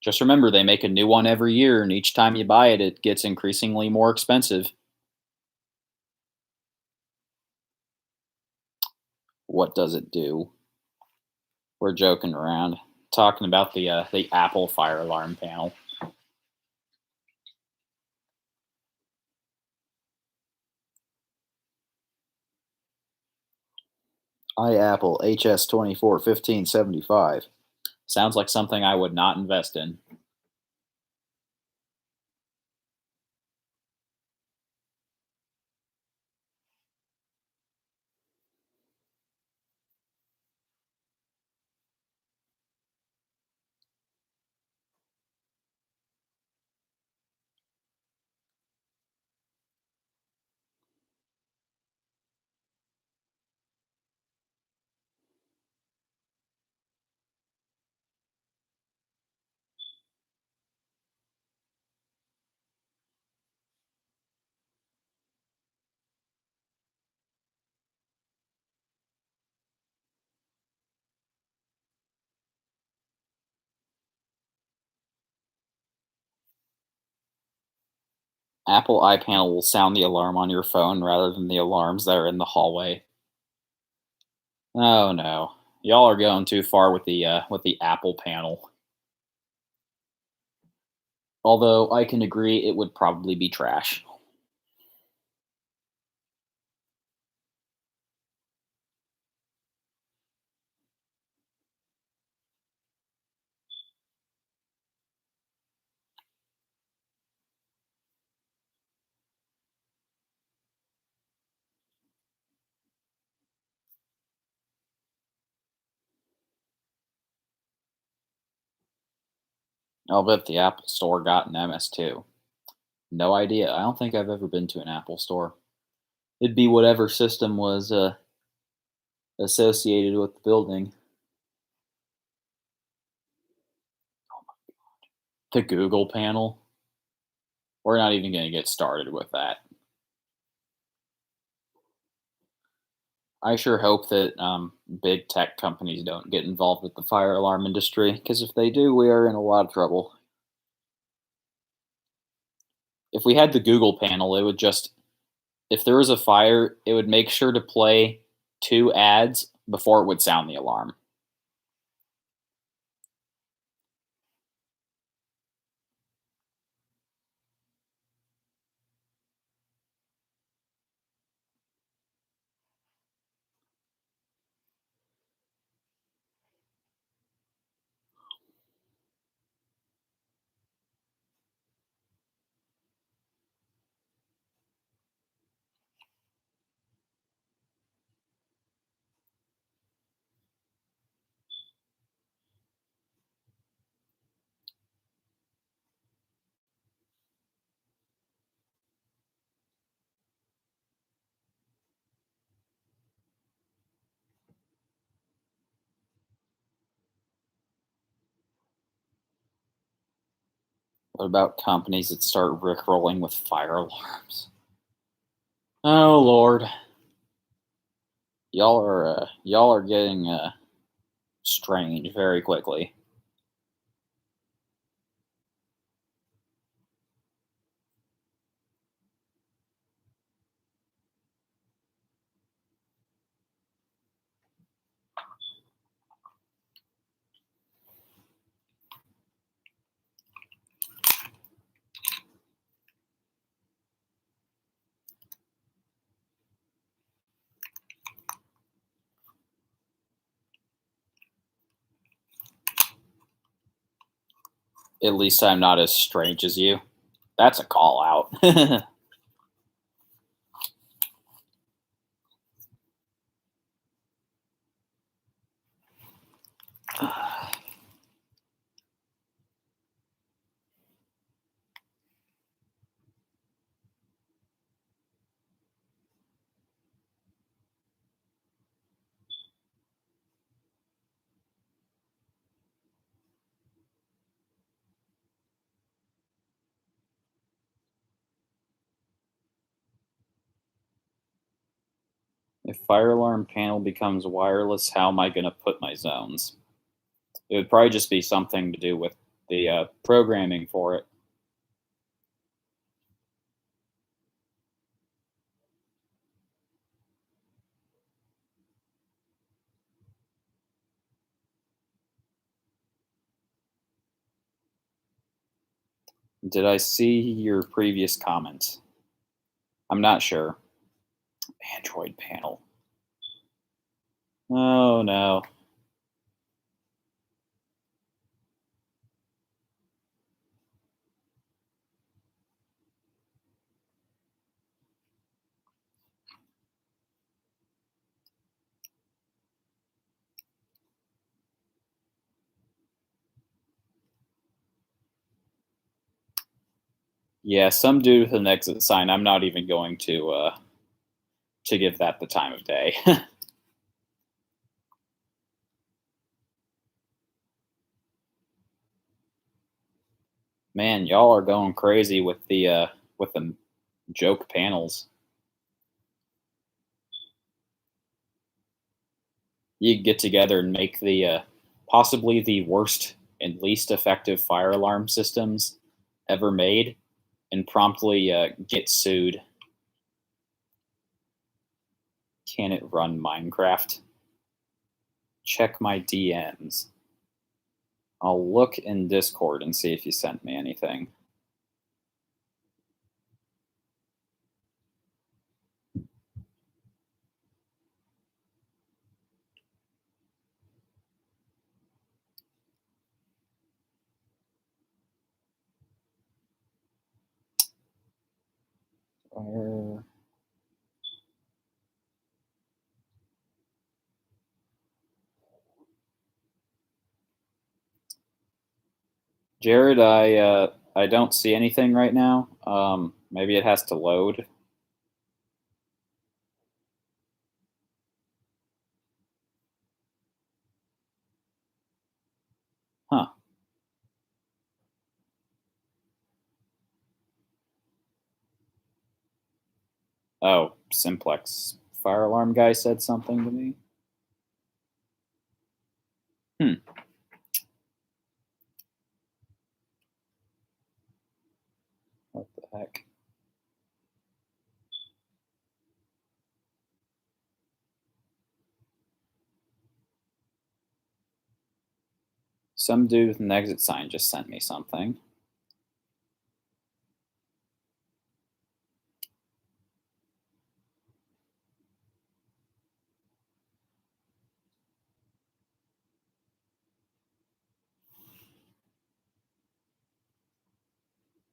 Just remember, they make a new one every year, and each time you buy it, it gets increasingly more expensive. What does it do? We're joking around, talking about the Apple fire alarm panel. iApple HS24 1575. Sounds like something I would not invest in. Apple iPanel will sound the alarm on your phone rather than the alarms that are in the hallway. Oh no, y'all are going too far with the Apple panel. Although I can agree, it would probably be trash. I'll bet the Apple Store got an MS2. No idea. I don't think I've ever been to an Apple Store. It'd be whatever system was associated with the building. The Google panel. We're not even going to get started with that. I sure hope that big tech companies don't get involved with the fire alarm industry, because if they do, we are in a lot of trouble. If we had the Google panel, it would just, if there was a fire, it would make sure to play two ads before it would sound the alarm. What about companies that start rickrolling with fire alarms? Oh Lord, y'all are getting strange very quickly. At least I'm not as strange as you. That's a call out. If fire alarm panel becomes wireless, how am I going to put my zones? It would probably just be something to do with the programming for it. Did I see your previous comment? I'm not sure. Android panel. Oh no. Yeah, some dude with an exit sign. I'm not even going to give that the time of day. Man, y'all are going crazy with the joke panels. You get together and make the possibly the worst and least effective fire alarm systems ever made, and promptly get sued. Can it run Minecraft? Check my DMs. I'll look in Discord and see if you sent me anything. Fire. Jared, I don't see anything right now. Maybe it has to load. Huh. Oh, Simplex fire alarm guy said something to me. Hmm. What the heck? Some dude with an exit sign just sent me something.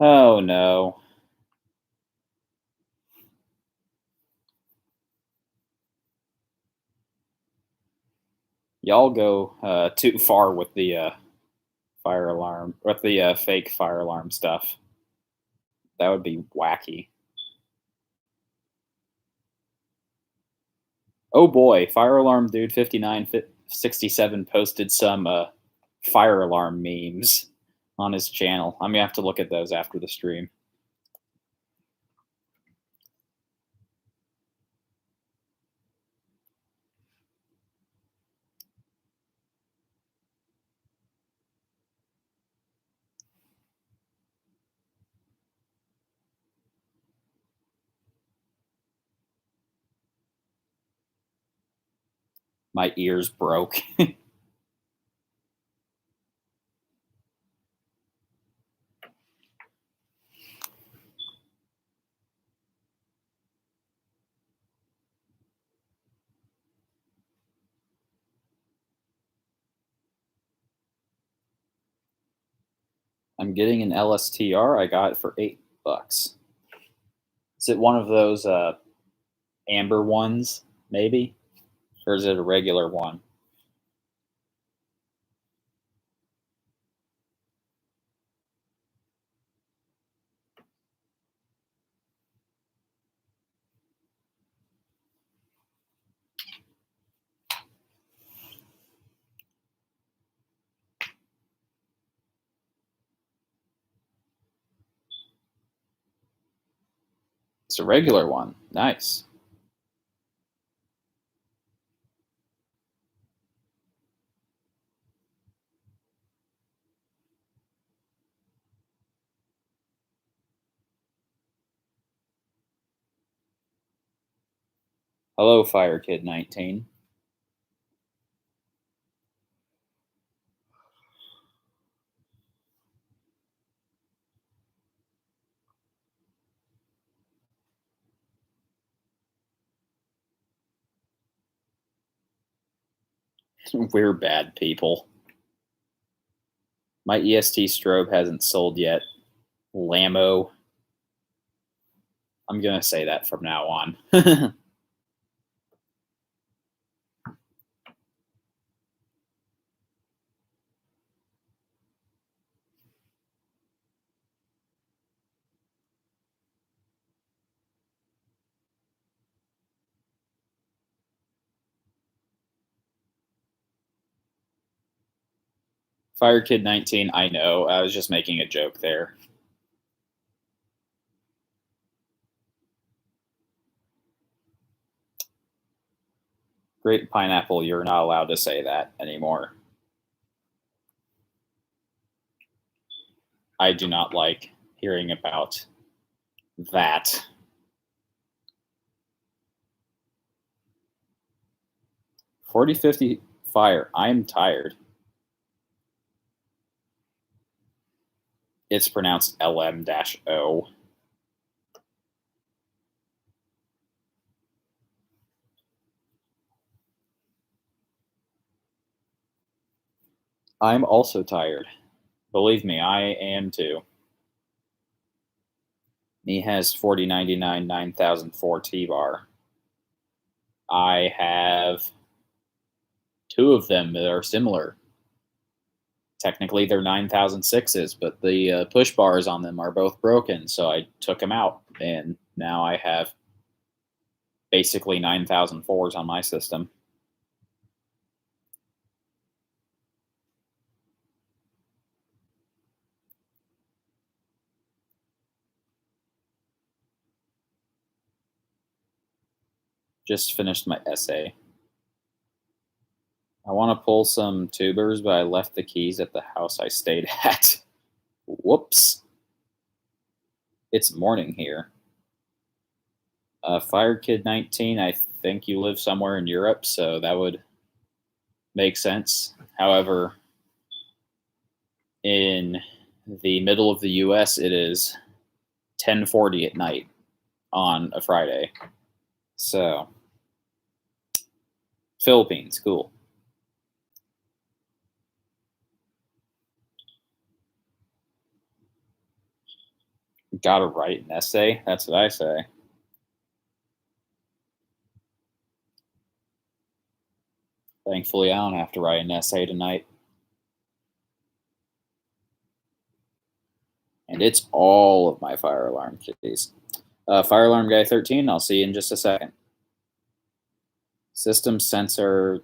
Oh no. Y'all go too far with the fire alarm, with the fake fire alarm stuff. That would be wacky. Oh boy, fire alarm dude 5967 posted some fire alarm memes on his channel. I'm gonna have to look at those after the stream. My ears broke. I'm getting an LSTR. I got it for $8. Is it one of those amber ones, maybe? Or is it a regular one? It's a regular one. Nice. Hello, Fire Kid 19. We're bad people. My EST strobe hasn't sold yet. Lambo. I'm gonna say that from now on. Fire Kid 19, I know. I was just making a joke there. Great Pineapple, you're not allowed to say that anymore. I do not like hearing about that. 4050 Fire, I'm tired. It's pronounced LM-O. I'm also tired. Believe me, I am too. He has 4099 9004 T-Bar. I have two of them that are similar. Technically, they're 9006s, but the push bars on them are both broken, so I took them out, and now I have basically 9004s on my system. Just finished my essay. I want to pull some tubers, but I left the keys at the house I stayed at. Whoops. It's morning here. Fire Kid 19, I think you live somewhere in Europe, so that would make sense. However, in the middle of the US, it is 10:40 at night on a Friday. So, Philippines, cool. Gotta write an essay. That's what I say. Thankfully, I don't have to write an essay tonight. And it's all of my fire alarm keys. Fire alarm guy 13, I'll see you in just a second. System sensor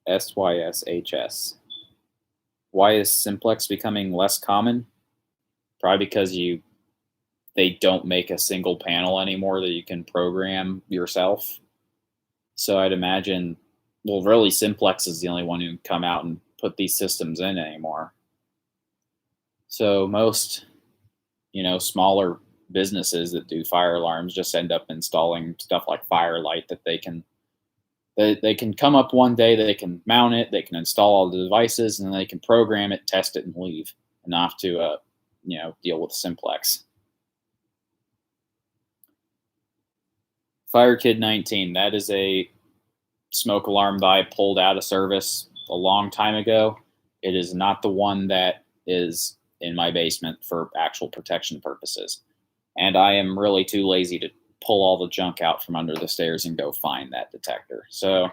SYSHS. Why is simplex becoming less common? Probably because they don't make a single panel anymore that you can program yourself. So I'd imagine, well, really, Simplex is the only one who can come out and put these systems in anymore. So most, smaller businesses that do fire alarms just end up installing stuff like Firelight that they can come up one day, they can mount it, they can install all the devices, and then they can program it, test it, and leave, and not have to, deal with Simplex. Fire Kid 19, that is a smoke alarm that I pulled out of service a long time ago. It is not the one that is in my basement for actual protection purposes. And I am really too lazy to pull all the junk out from under the stairs and go find that detector. So,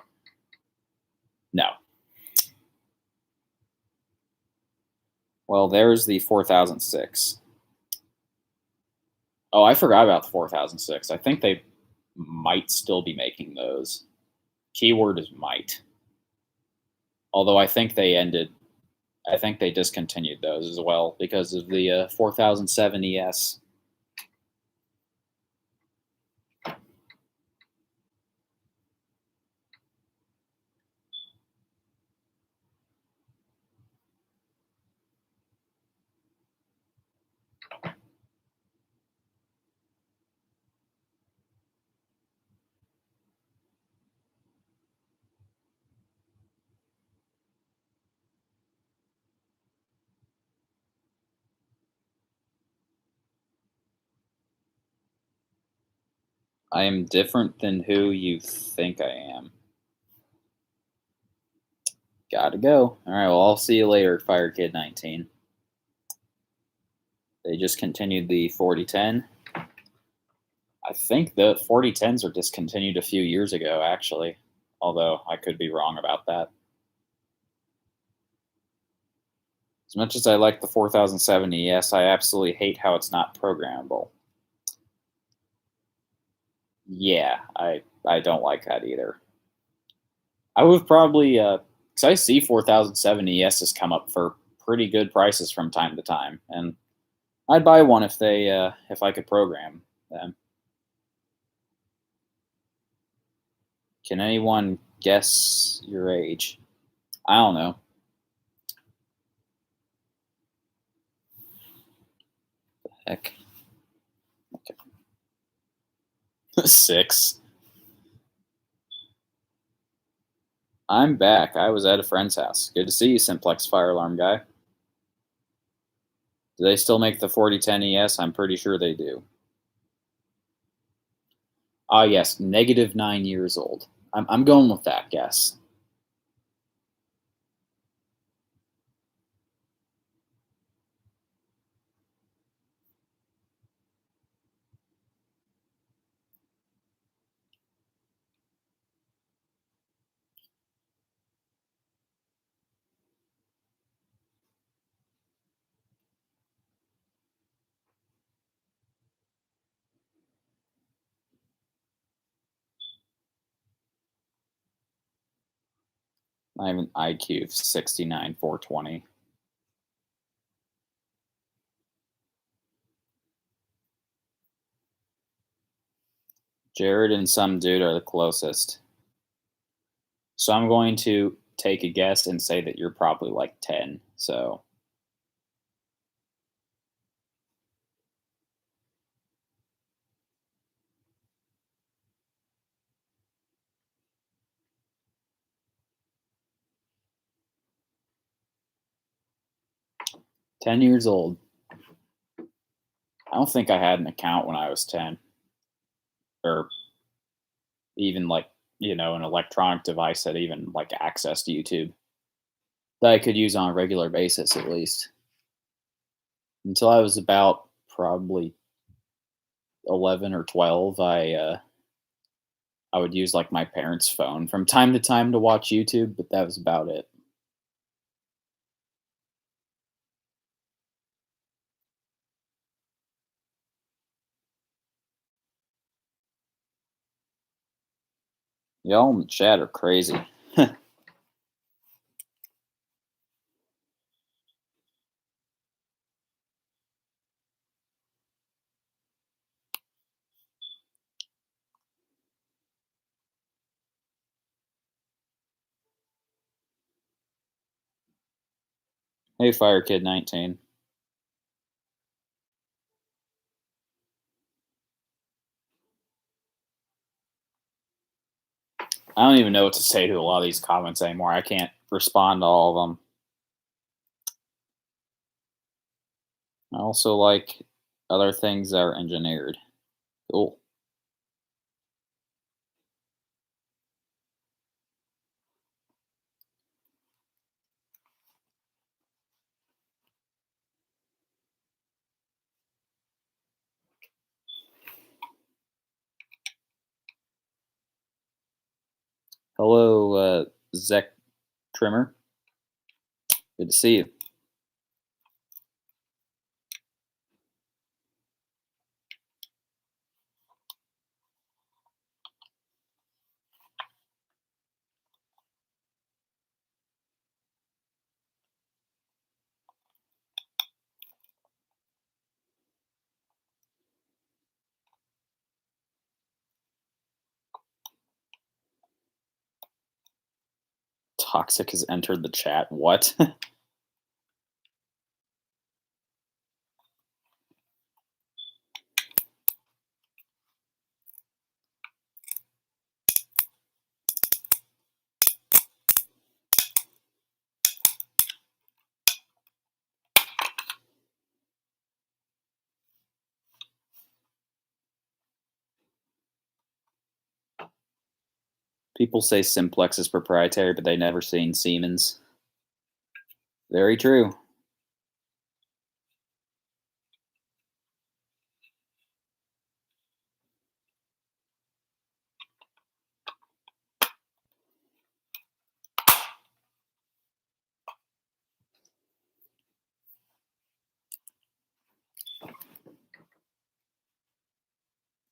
no. Well, there's the 4006. Oh, I forgot about the 4006. I think they might still be making those. Keyword is might. Although I think they discontinued those as well because of the 4007 ES. I am different than who you think I am. Gotta go. All right, well, I'll see you later, Fire Kid 19. They just continued the 4010. I think the 4010s were discontinued a few years ago, actually, although I could be wrong about that. As much as I like the 4007 ES, I absolutely hate how it's not programmable. Yeah, I don't like that either. I would probably, because I see 4007 ESs come up for pretty good prices from time to time, and I'd buy one if I could program them. Can anyone guess your age? I don't know. Heck. Okay. 6. I'm back. I was at a friend's house. Good to see you, Simplex Fire Alarm Guy. Do they still make the 4010 ES? I'm pretty sure they do. Ah, yes, -9 years old. I'm going with that guess. I have an IQ of 69, 420. Jared and some dude are the closest. So I'm going to take a guess and say that you're probably like 10. So 10 years old. I don't think I had an account when I was 10 or even like, an electronic device that even like access to YouTube that I could use on a regular basis at least. Until I was about probably 11 or 12, I would use like my parents' phone from time to time to watch YouTube, but that was about it. Y'all in the chat are crazy. Hey, Fire Kid 19. I don't even know what to say to a lot of these comments anymore. I can't respond to all of them. I also like other things that are engineered. Cool. Hello, Zek Trimmer. Good to see you. Toxic has entered the chat. What? People say Simplex is proprietary, but they never seen Siemens. Very true.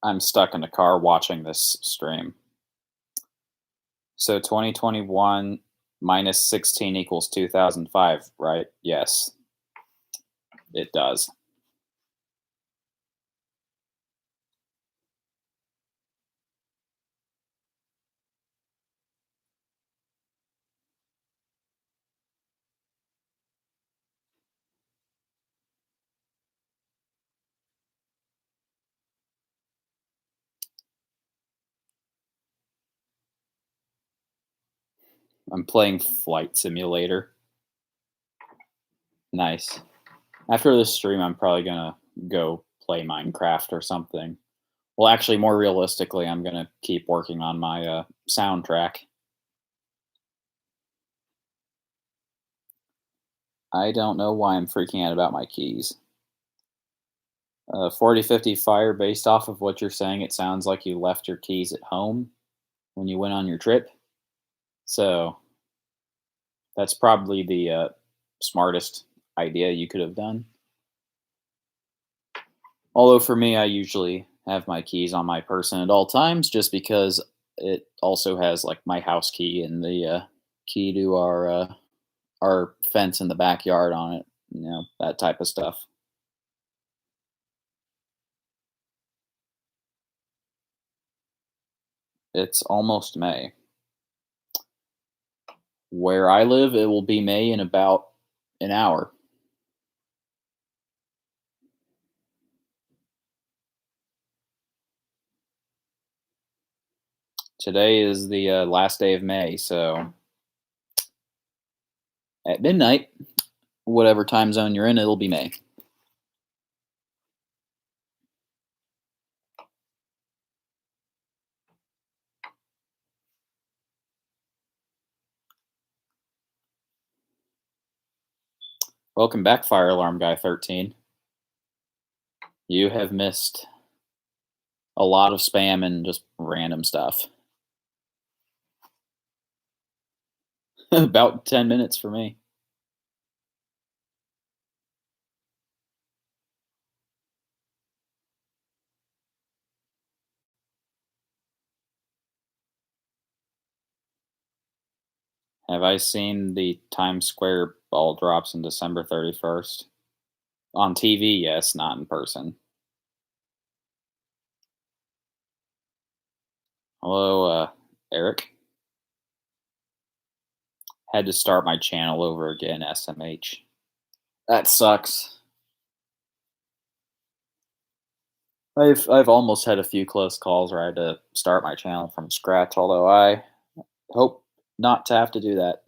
I'm stuck in the car watching this stream. So 2021 minus 16 equals 2005, right? Yes, it does. I'm playing Flight Simulator. Nice. After this stream, I'm probably gonna go play Minecraft or something. Well, actually, more realistically, I'm gonna keep working on my soundtrack. I don't know why I'm freaking out about my keys. 4050 Fire, based off of what you're saying, it sounds like you left your keys at home when you went on your trip. So that's probably the smartest idea you could have done. Although for me, I usually have my keys on my person at all times, just because it also has like my house key and the key to our fence in the backyard on it. That type of stuff. It's almost May. Where I live, it will be May in about an hour. Today is the last day of May, so at midnight, whatever time zone you're in, it'll be May. Welcome back, Fire Alarm Guy 13. You have missed a lot of spam and just random stuff. About 10 minutes for me. Have I seen the Times Square ball drops on December 31st? On TV, yes, not in person. Hello, Eric. Had to start my channel over again, SMH. That sucks. I've almost had a few close calls where I had to start my channel from scratch, although I hope not to have to do that.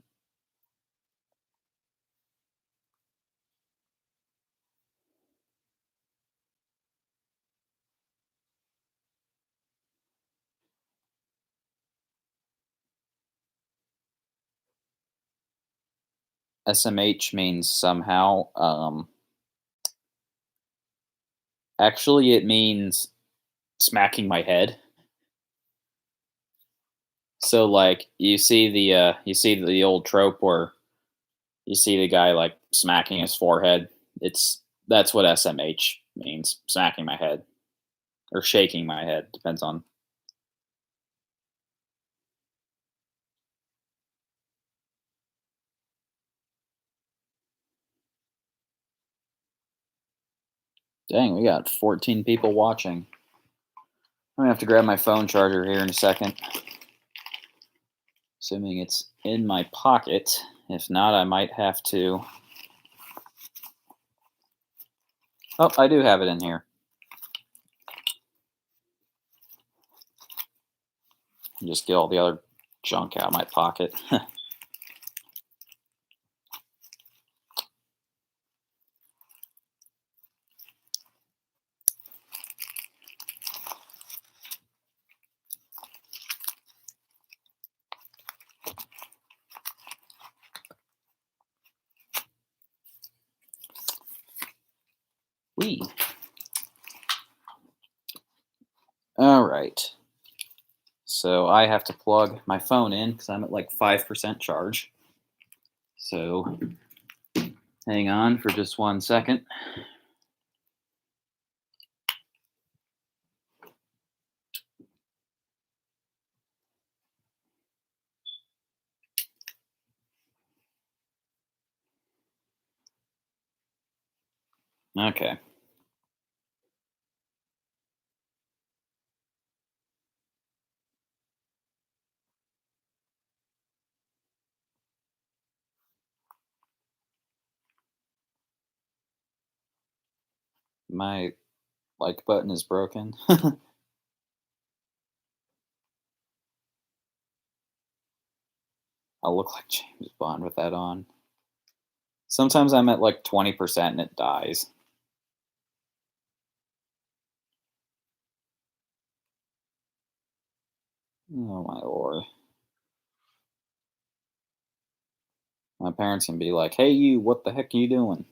SMH means somehow. Actually, it means smacking my head. So like you see the old trope where you see the guy like smacking his forehead. That's what SMH means, smacking my head or shaking my head, depends on. Dang, we got 14 people watching. I'm gonna have to grab my phone charger here in a second. Assuming it's in my pocket. If not, I might have to. Oh, I do have it in here. Just get all the other junk out of my pocket. Wee. All right. So I have to plug my phone in because I'm at like 5% charge. So hang on for just 1 second. Okay. My like button is broken. I'll look like James Bond with that on. Sometimes I'm at like 20% and it dies. Oh my lord. My parents can be like, hey, you, what the heck are you doing?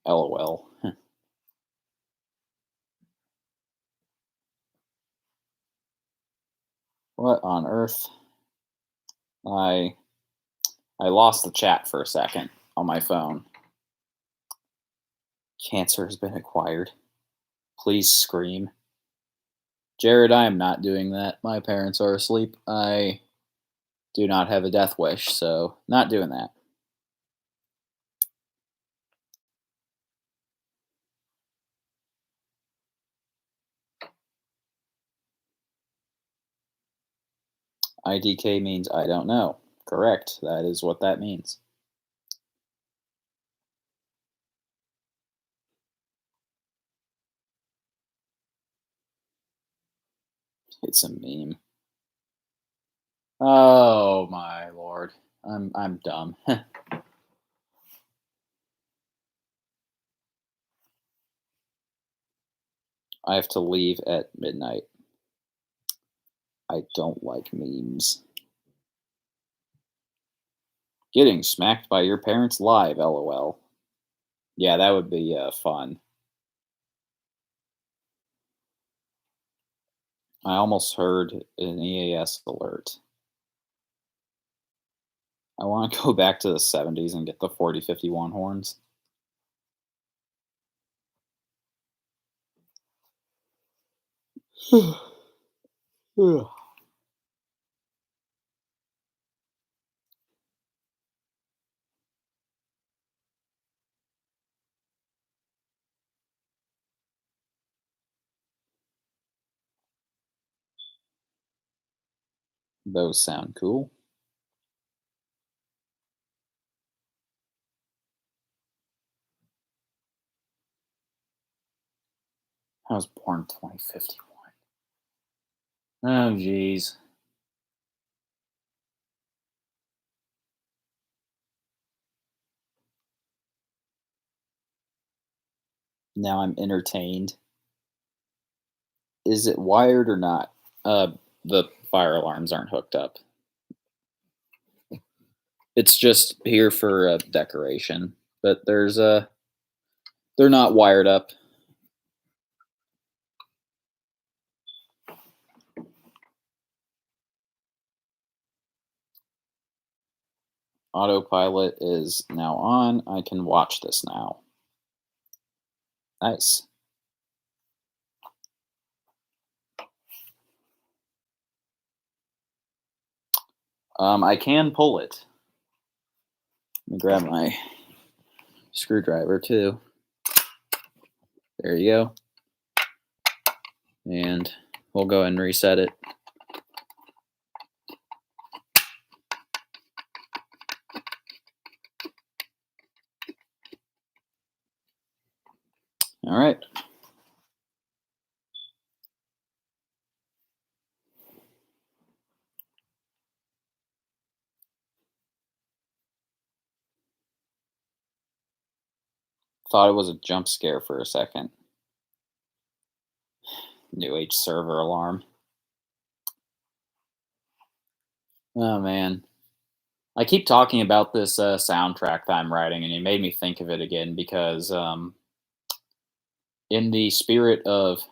LOL. What on earth? I I lost the chat for a second on my phone. Cancer has been acquired. Please scream. Jared, I am not doing that. My parents are asleep. I do not have a death wish, so not doing that. IDK means I don't know. Correct. That is what that means. It's a meme. Oh my lord. I'm dumb. I have to leave at midnight. I don't like memes. Getting smacked by your parents live, lol. Yeah, that would be fun. I almost heard an EAS alert. I want to go back to the 70s and get the 4051 horns. Those sound cool. I was born 2051. Oh, jeez. Now I'm entertained. Is it wired or not? The fire alarms aren't hooked up. It's just here for decoration, but they're not wired up. Autopilot is now on. I can watch this now. Nice. I can pull it. Let me grab my screwdriver too. There you go. And we'll go and reset it. All right. Thought it was a jump scare for a second. New Age server alarm. Oh man. I keep talking about this soundtrack that I'm writing, and it made me think of it again because, in the spirit of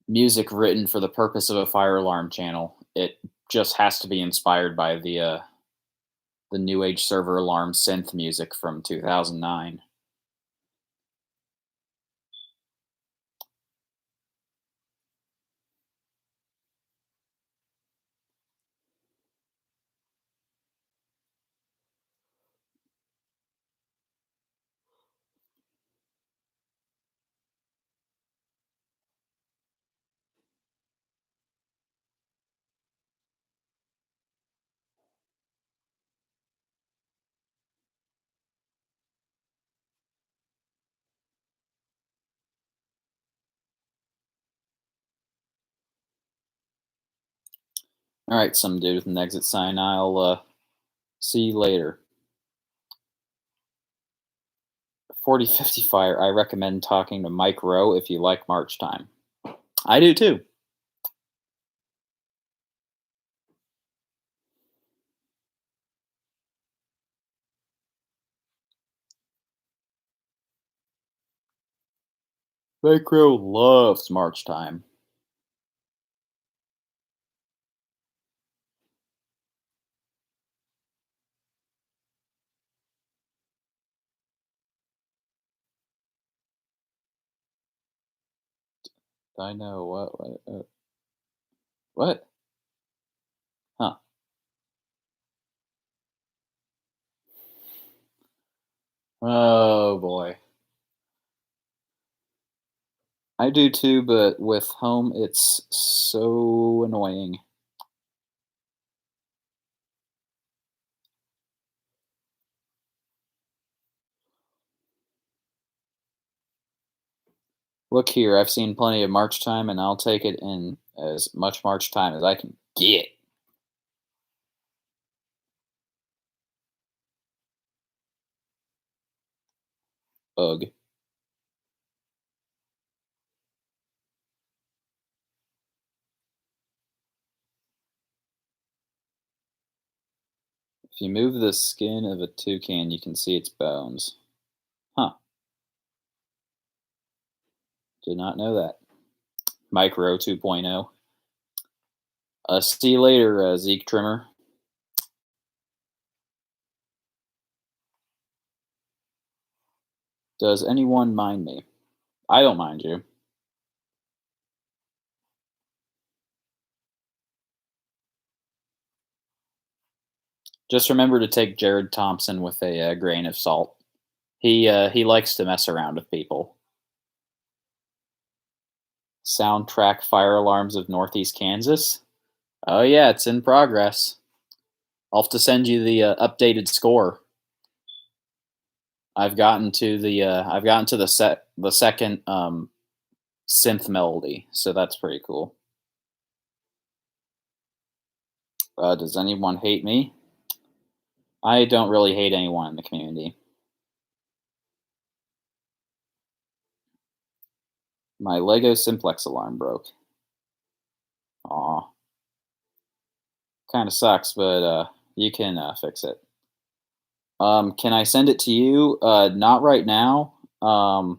music written for the purpose of a fire alarm channel, it just has to be inspired by the New Age server alarm synth music from 2009. All right, some dude with an exit sign. I'll see you later. 4050 Fire. I recommend talking to Mike Rowe if you like March time. I do too. Mike Rowe loves March time. I know what? What? Huh? Oh boy. I do too, but with home, it's so annoying. Look here, I've seen plenty of March time, and I'll take it in as much March time as I can get. Ugh. If you move the skin of a toucan, you can see its bones. Huh, did not know that. Micro 2.0. See you later, Zeke Trimmer. Does anyone mind me? I don't mind you. Just remember to take Jared Thompson with a grain of salt. He likes to mess around with people. Soundtrack fire alarms of Northeast Kansas. Oh yeah, it's in progress. I'll have to send you the updated score. I've gotten to the second synth melody, so that's pretty cool. Does anyone hate me? I don't really hate anyone in the community. My Lego Simplex alarm broke. Aw, kind of sucks, but you can fix it. Can I send it to you? Not right now. I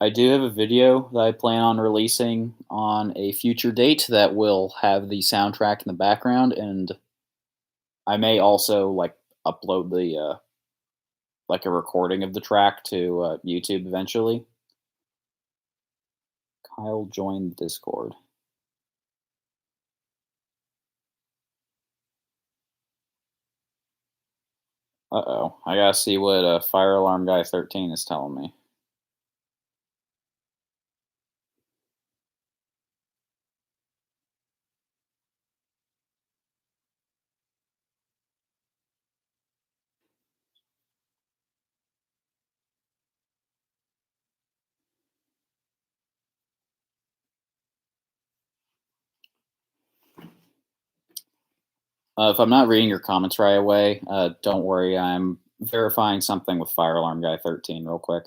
do have a video that I plan on releasing on a future date that will have the soundtrack in the background, and I may also like upload the like a recording of the track to YouTube eventually. Kyle joined Discord. Uh-oh, I gotta see what Fire Alarm Guy 13 is telling me. If I'm not reading your comments right away, don't worry. I'm verifying something with Fire Alarm Guy 13 real quick.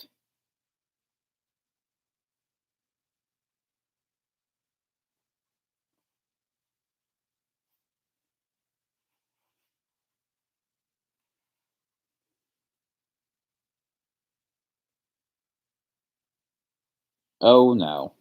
Oh no.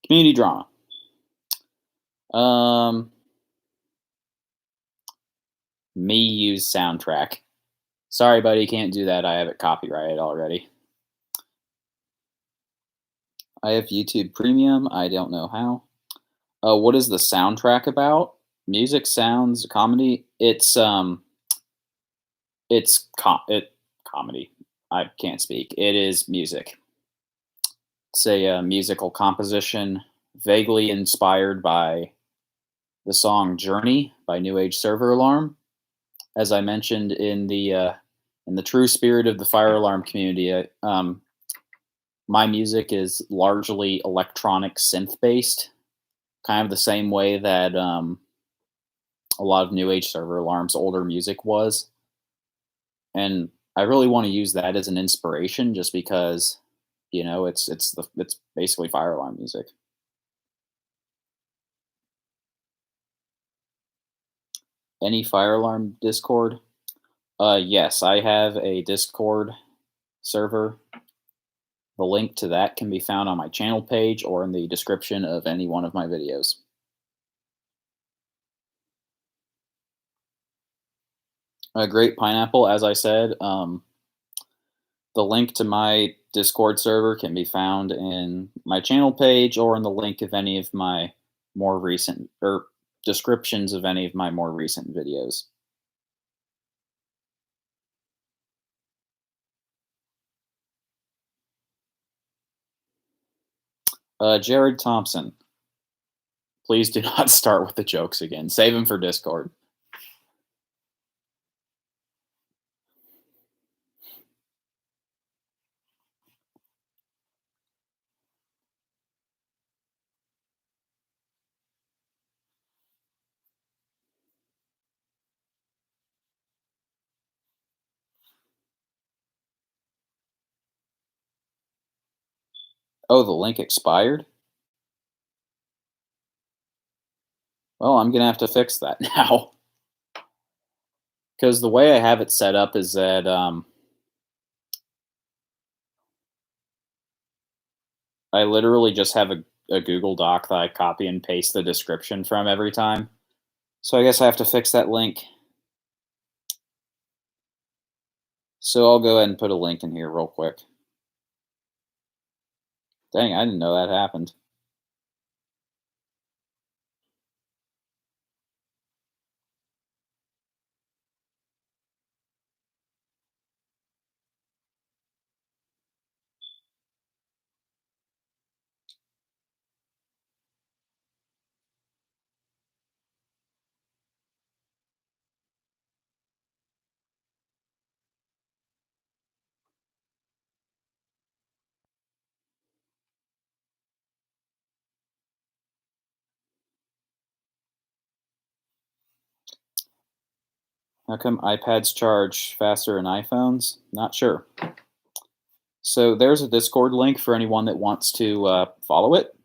Community drama. Um, Me use soundtrack. Sorry, buddy, can't do that. I have it copyrighted already. I have YouTube Premium. I don't know how. What is the soundtrack about? Music, sounds, comedy. It's comedy. I can't speak. It is music. It's a musical composition, vaguely inspired by the song "Journey" by New Age Server Alarm. As I mentioned in the true spirit of the fire alarm community, my music is largely electronic synth based, kind of the same way that a lot of New Age Server Alarm's older music was. And I really want to use that as an inspiration, just because it's basically fire alarm music. Any fire alarm Discord? Yes, I have a Discord server. The link to that can be found on my channel page or in the description of any one of my videos. A great pineapple, as I said. The link to my Discord server can be found in my channel page or in the link of any of my more recent or descriptions of any of my more recent videos. Jared Thompson, please do not start with the jokes again. Save them for Discord. Oh, the link expired? Well, I'm gonna have to fix that now. Because the way I have it set up is that I literally just have a Google Doc that I copy and paste the description from every time. So I guess I have to fix that link. So I'll go ahead and put a link in here real quick. Dang, I didn't know that happened. How come iPads charge faster than iPhones? Not sure. So there's a Discord link for anyone that wants to follow it.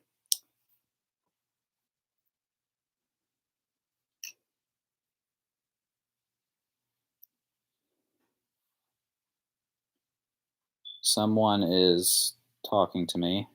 Someone is talking to me.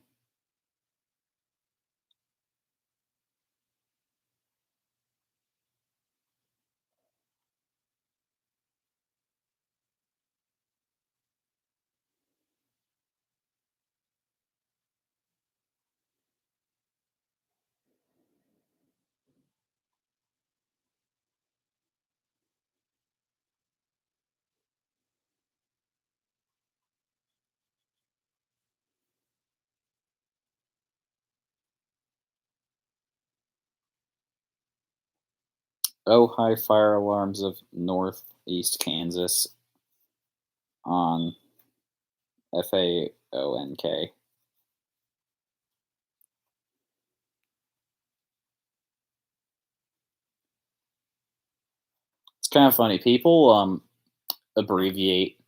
Oh, high fire alarms of Northeast Kansas on FAONK. It's kind of funny. People abbreviate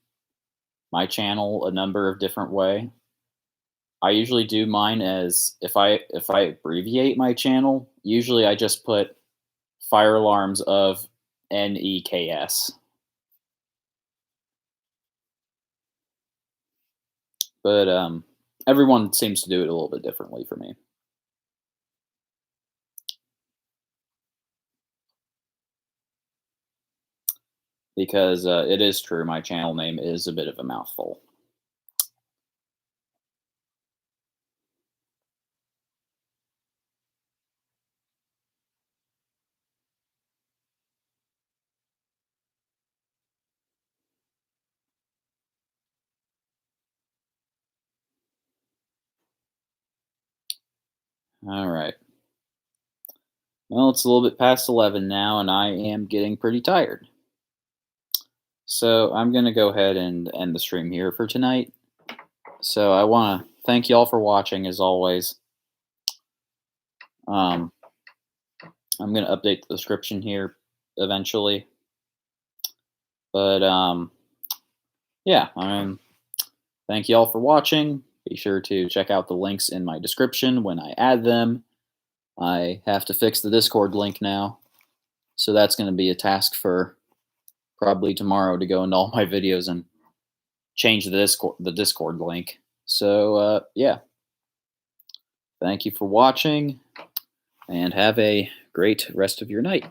my channel a number of different way. I usually do mine as if I abbreviate my channel, usually I just put fire alarms of NEKS. But everyone seems to do it a little bit differently for me. Because it is true, my channel name is a bit of a mouthful. All right. Well, it's a little bit past 11 now, and I am getting pretty tired. So I'm going to go ahead and end the stream here for tonight. So I want to thank you all for watching, as always. I'm going to update the description here eventually. But yeah, thank you all for watching. Be sure to check out the links in my description when I add them. I have to fix the Discord link now. So that's going to be a task for probably tomorrow to go into all my videos and change the Discord link. So yeah, thank you for watching and have a great rest of your night.